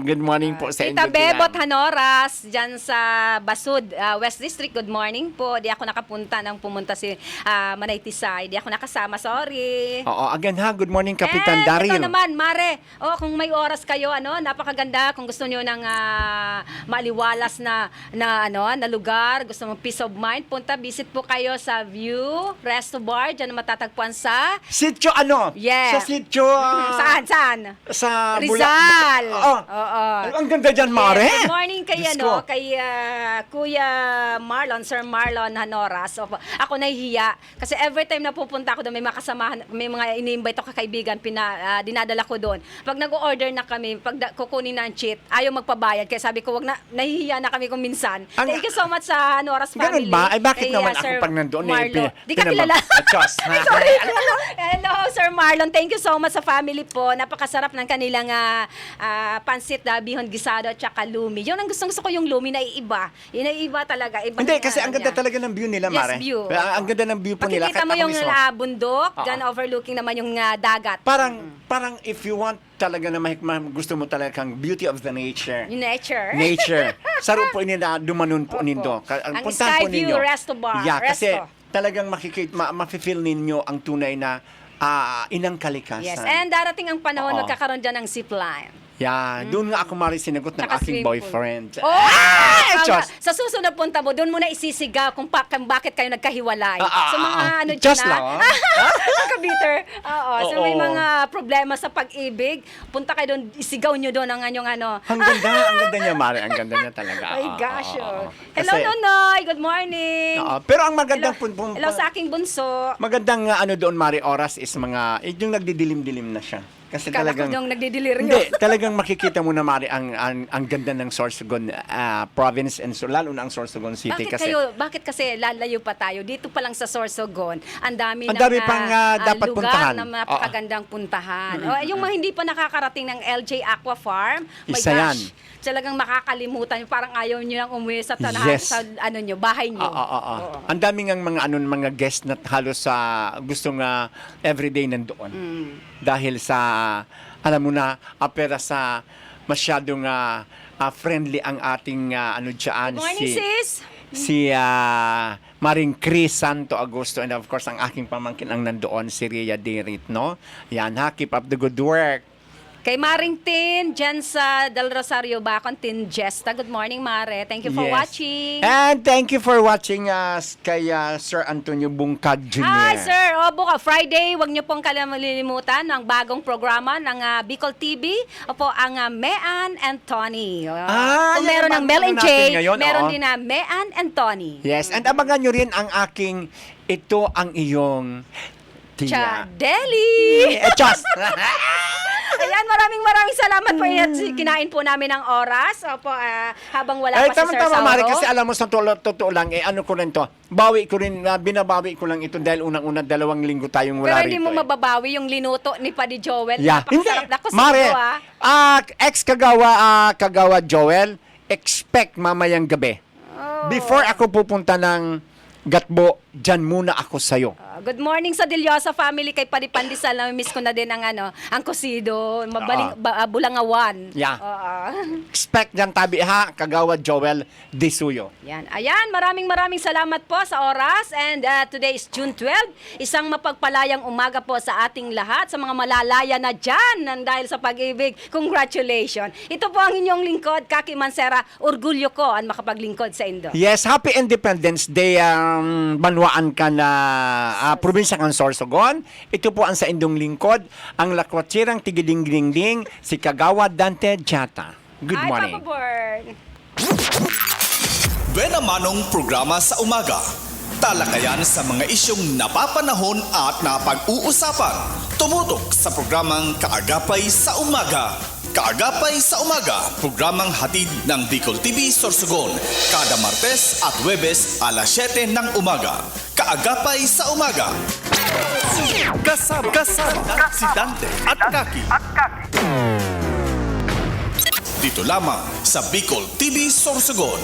Good morning po sa inyo. Tita din Bebot yan. Hanoras, dyan sa Basud, West District. Good morning po. Di ako nakapunta nang pumunta si Manay Tisay. Di ako nakasama, sorry. Oo, again ha. Good morning, Kapitan Daryl. Ito naman, Mare. Kung may oras kayo, napakaganda. Kung gusto niyo ng maliwalas na lugar, gusto mo peace of mind, visit po kayo sa View Resto Bar. Diyan na matatagpuan sa Sitio ano? Yeah. Sa Sitio... Saan? Sa Rizal. Oo. Oo. Ang ganda dyan, Mare. Good morning kay Diyos ko. kay Kuya Marlon, Sir Marlon Hanoras. Ako nahihiya kasi every time na pupunta ako doon, may mga kasamahan, may mga ini-invite ako kaibigan, dinadala ko doon. Pag nag-order na kami, pag kukunin na ang cheat, ayaw magpabayad. Kaya sabi ko, wag na, nahihiya na kami kung minsan. Thank you so much sa Hanoras family. Ganun ba? Ay, bakit Kay, naman Sir ako pag nandoon? Marlon. Di ka kilala. Sorry. Hello, Sir Marlon. Thank you so much sa family po. Napakasarap ng kanilang pansit na bihon gisado at saka lumi. Yun ang gusto ko yung lumi na iiba. Yun ay iba talaga. Iba Hindi, na kasi ang ganda niya. talaga ng view nila, Yes, Mare. view. Ang ganda ng view po nila. Makikita Kahit mo ako yung mismo. bundok, dyan overlooking naman yung dagat. Parang if you want talaga na gusto mo talaga kang beauty of the nature. Yung nature. Nature. Saro po ini na dumanon po Opo. nindo. Ang Puntahan po Skyview ninyo. Resto Bar. Yeah, kasi Resto. talagang mafe-feel ninyo ang tunay na inang kalikasan. Yes, and darating ang panahon, Oo. magkakaroon dyan ng zipline. Yeah, doon nga ako Mari sinagot ng Tsaka aking swimming pool. boyfriend. Oh! Diyos! Sa susunod punta mo, doon mo na isisigaw kung bakit kayo nagkahiwalay. So mga Just dyan, lang, Kabiter. Oo. So may Oo. mga problema sa pag-ibig. Punta kayo doon, isigaw nyo doon ang anyong Ang ganda niya, Mari. Ang ganda niya talaga. My gosh. Oo. Hello, Kasi- Nonoy. Good morning. Pero ang magandang Hello sa aking bunso. magandang doon, Mari, oras is yung nagdidilim-dilim na siya. Kasi Kala ko talagang yung nagdidilir nyo. Hindi, talagang makikita mo na, Mari, ang ganda ng Sorsogon province and lalo na ang Sorsogon City. Bakit kasi lalayo pa tayo? Dito pa lang sa Sorsogon, ang dami Ang dami pang, dapat lugar puntahan. na napakagandang puntahan. Yung mga hindi pa nakakarating ng LJ Aqua Farm, my Isa yan. gosh, talagang makakalimutan. Parang ayaw nyo nang umuwi sa Yes. sa bahay nyo. Ang daming mga guest na halos gustong everyday nandoon. Dahil sa, alam mo na, apera sa masyadong friendly ang ating dyan. Good morning, sis. Si Maring Chris Santo Agosto and of course ang aking pamangkin ang nandoon, si Rhea Derit, no? Yan ha, keep up the good work. Kay Maring Tin, dyan sa Del Rosario Bacon, Tin Jesta. Good morning, Mare. Thank you for Yes. watching. And thank you for watching kay Sir Antonio Bungkag Jr. Hi, sir. Buka Friday, huwag niyo pong kalilimutan ang bagong programa ng Bicol TV. Opo, ang Mean and Tony. Kung yan meron ang ng Mel and natin Jay, ngayon, meron oo. din na Mean and Tony. Yes, and abangan nyo rin ang aking ito ang iyong tiya. Chadeli! Chos! Ayan, maraming salamat po. Kinain po namin ng oras. Opo, habang wala pa si Sir tama, Sauro. Mari, kasi alam mo sa totoo lang, ano ko rin to, binabawi ko lang ito dahil unang-una 2 linggo tayong Pero wala hindi rito. mo mababawi yung linuto ni Paddy Joel. Yeah. Hindi, Napakasarap na kusino, Mare, Kagawa Joel, expect mamayang gabi. Oh. Before ako pupunta ng Gatbo, dyan muna ako sa'yo. Good morning sa Dilyosa family kay Paddy Pandesal. Na-miss ko na din ang kusido. Bulangawan. Yeah. Oo. Expect dyan tabi ha, Kagawa Joel Disuyo. Yan. Ayan, maraming salamat po sa oras. And today is June 12. Isang mapagpalayang umaga po sa ating lahat. Sa mga malalaya na dyan dahil sa pag-ibig. Congratulations. Ito po ang inyong lingkod, Kaki Mansera. Orgulyo ko ang makapaglingkod sa Indo. Yes, Happy Independence Day, Banwaan ka na probinsya ng Sorsogon. Ito po ang sa indong lingkod, ang lakwatsirang tigiding-ding-ding, si Kagawa Dante Jata. Good Hi, morning. Papa Bird. Buena Manong programa sa umaga. Talakayan sa mga isyong napapanahon at napag-uusapan. Tumutok sa programang Kaagapay sa Umaga. Kaagapay sa Umaga, programang hatid ng Bicol TV Sorsogon. Kada Martes at Huwebes alas 7 ng umaga. Kaagapay sa Umaga. Kasama si Dante at Kaki. Dito lamang sa Bicol TV Sorsogon.